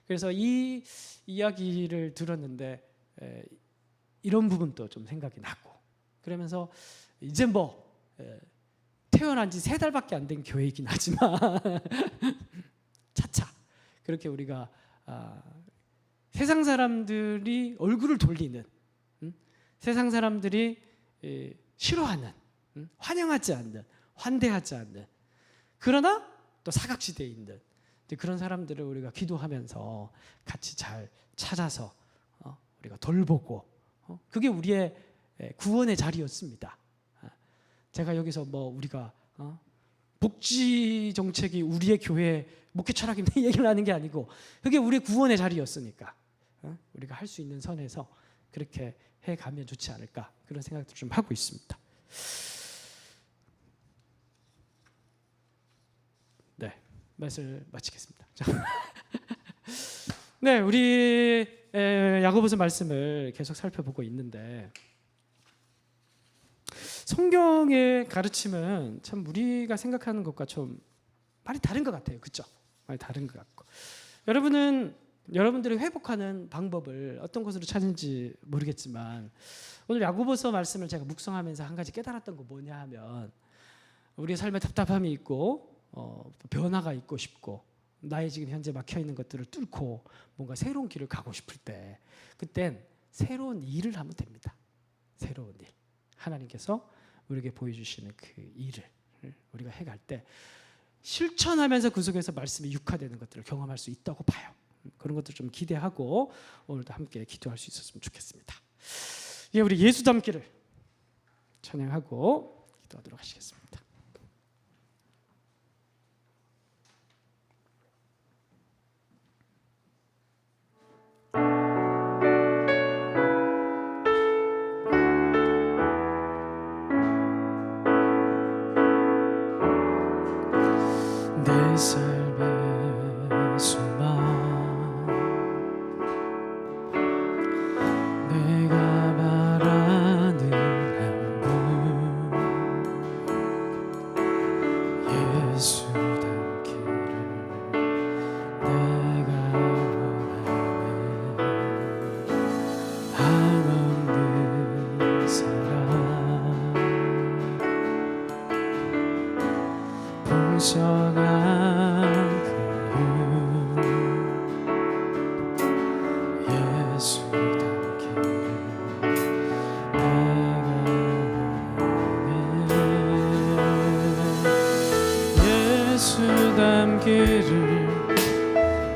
S4: 그래서 이 이야기를 들었는데 이런 부분도 좀 생각이 나고, 그러면서 이제 뭐 태어난 지 3달밖에 안 된 교회이긴 하지만 차차 그렇게 우리가 세상 사람들이 얼굴을 돌리는, 세상 사람들이 싫어하는, 환영하지 않는, 환대하지 않는, 그러나 또 사각지대에 있는 그런 사람들을 우리가 기도하면서 같이 잘 찾아서 우리가 돌보고, 그게 우리의 구원의 자리였습니다. 제가 여기서 뭐 우리가 복지 정책이 우리의 교회 목회 철학인데 얘기를 하는 게 아니고, 그게 우리의 구원의 자리였으니까 우리가 할 수 있는 선에서 그렇게 해가면 좋지 않을까, 그런 생각도 좀 하고 있습니다. 네, 말씀을 마치겠습니다. 네, 우리 야고보서 말씀을 계속 살펴보고 있는데, 성경의 가르침은 참 우리가 생각하는 것과 좀 많이 다른 것 같아요. 그렇죠? 많이 다른 것 같고, 여러분들이 회복하는 방법을 어떤 것으로 찾는지 모르겠지만, 오늘 야고보서 말씀을 제가 묵상하면서 한 가지 깨달았던 거 뭐냐 하면, 우리의 삶에 답답함이 있고 변화가 있고 싶고, 나의 지금 현재 막혀있는 것들을 뚫고 뭔가 새로운 길을 가고 싶을 때, 그땐 새로운 일을 하면 됩니다. 새로운 일, 하나님께서 우리에게 보여주시는 그 일을 우리가 해갈 때 실천하면서 그 속에서 말씀이 육화되는 것들을 경험할 수 있다고 봐요. 그런 것들 좀 기대하고 오늘도 함께 기도할 수 있었으면 좋겠습니다. 예, 우리 예수 닮기를 찬양하고 기도하도록 하시겠습니다. 내 삶의 소망, 내가 바라는 행복, 예수 닮기를 내가 원하네. 한없는 사랑, 풍성한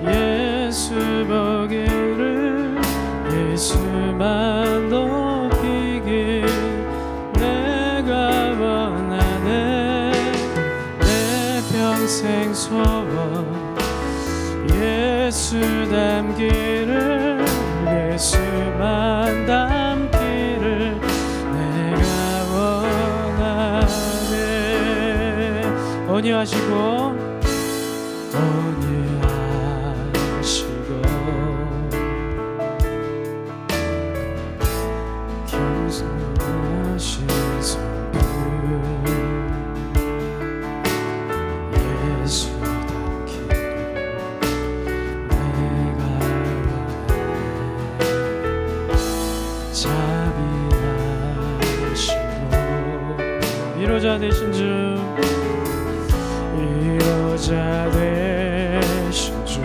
S4: 예수 보기를, 예수만 높이길 내가 원하네. 내 평생 소원, 예수 닮기를, 예수만 닮기를 내가 원하네. 온유하시고 겸손하신 성품, 예수 닮기를 내가 원하네. 자비하시고 위로자 되신 주, 위로자 되신 주,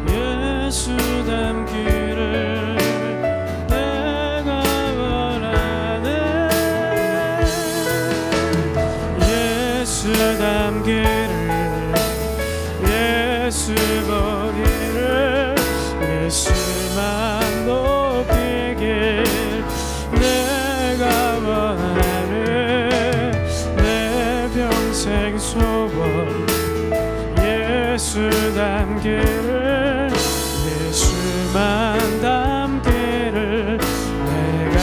S4: 예수 닮기를 내가 원하네. 예수 닮기를, 예수 보기를, 예수만 높이길 내가 원하네. 내 평생 소원, 예수 닮기를, 예수만 닮기를 내가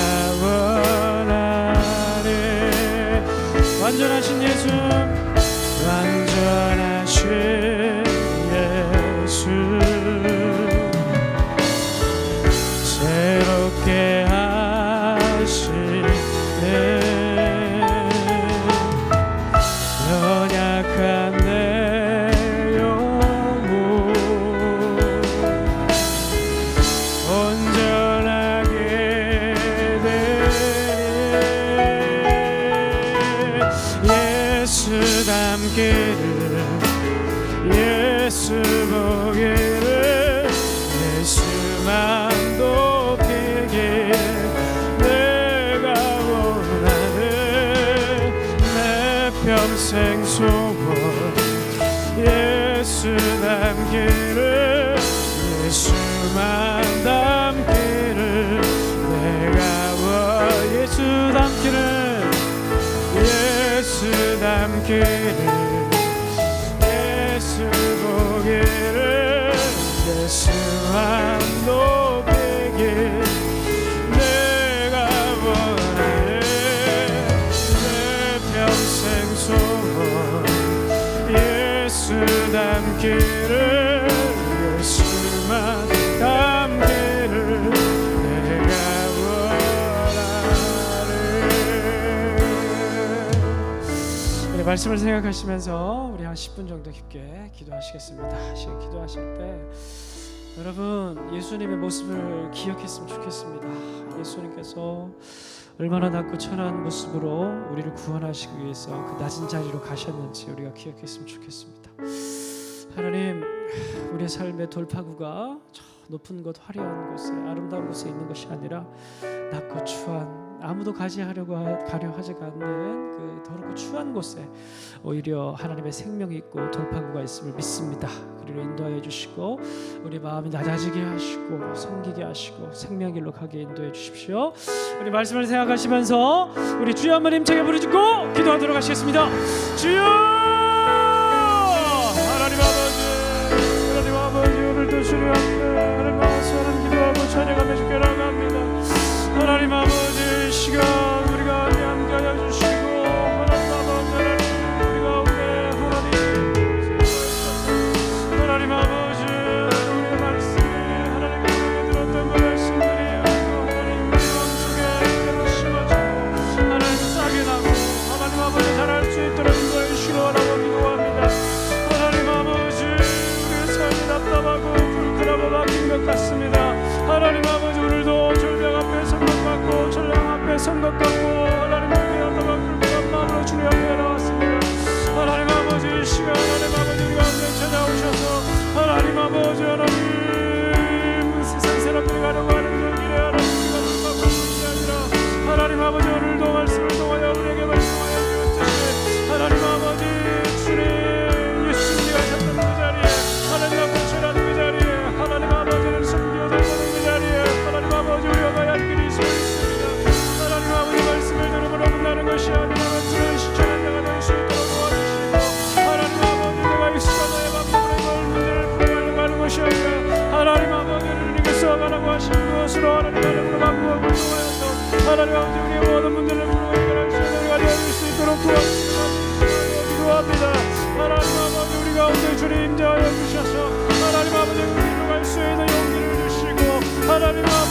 S4: 원하네.
S3: 예수 보기를 예수만 높이길 내가 원하는 내 평생 소원 예수 닮기를 예수만 닮기를 내가 예수 닮기를 예수 닮기를 예수 보기를 예수만 높이길 내가 원하는 내 평생 소원 예수 닮기를 예수만 닮기를 내가 원하네. 우리 말씀을 생각하시면서 우리 한 10분 정도 깊게 기도하시겠습니다. 지금 기도하실 때 여러분 예수님의 모습을 기억했으면 좋겠습니다. 예수님께서 얼마나 낮고 천한 모습으로 우리를 구원하시기 위해서 그 낮은 자리로 가셨는지 우리가 기억했으면 좋겠습니다. 하나님, 우리의 삶의 돌파구가 저 높은 곳, 화려한 곳에, 아름다운 곳에 있는 것이 아니라 낮고 추한, 아무도 가려 하지가 않는 그 더럽고 추한 곳에 오히려 하나님의 생명이 있고 돌파구가 있음을 믿습니다. 그리로 인도하여 주시고 우리 마음이 낮아지게 하시고 섬기게 하시고 생명길로 가게 인도해 주십시오. 우리 말씀을 생각하시면서 우리 주여 한번 힘차게 부르짖고 기도하도록 하시겠습니다. 주여! 하나님 아버지 오늘도 주님 앞에 하나님 아버지 기도하고 찬양하며 주께 나아갑니다. 하나님 아버지 시간 우리가 함께하여 주시고 하나님 아버지 우리 가운데 하나님 아버지 우리의 말씀이 하나님 우리에게 들었던 그 말씀들이 하나님 우리 마음속에 그대로 심어지고 하나님 싹이 나고 하나님 아버지 자랄 수 있도록 인도해 주시라고 기도합니다. 하나님 아버지 우리의 삶이 답답하고 불편하고 막힌 것 같습니다. 하나님 아버지 오늘도 절벽 앞에 선 것 같고 전령 앞에 선 것 같고 하나님 우리의 답답한 불편한 마음으로 주님 앞에 나왔습니다. 하나님 아버지 이 시간 하나님 아버지 우리 가운데 찾아오셔서 하나님 아버지 하나님 세상 사람들이 가려고 하는 그 길에 하나님 우리가 불박하고 있는 게 아니라 하나님 아버지 오늘도 말씀을 통하여 우리에게 말씀하여 주셨듯이 하나님 아버지 주님 예수님이 가셨던 그 자리에 하나님 앞에 절하는 그 자리에 하나님 아버지를 숨겨놓는 그 자리에 하나님 아버지 우리가 가야 할 길이 서 있습니다. 하나님 아버지 말씀을 들음으로 끝나는 것이 아니라 말씀을 실천한 자가 될 수 있도록 도와주시고 하나님 아버지 내가 이 시간 나의 방법으로 이걸 문제를 풀어가려고 하는 것이 아니라 하나님 아버지를 이겨서 가라고 하신 그것으로 하나님 이름으로 바꾸어 공동하여서 하나님 아버지 우리의 모든 문제를 풀어 해결할 수 있는 우리가 되어줄 수 있도록 도와주시고 기도합니다. 하나님 아버지 우리 가운데 주님 임재하여 주셔서 하나님 아버지 우리로 갈 수 있는 용기를 주시고 하나님 아버지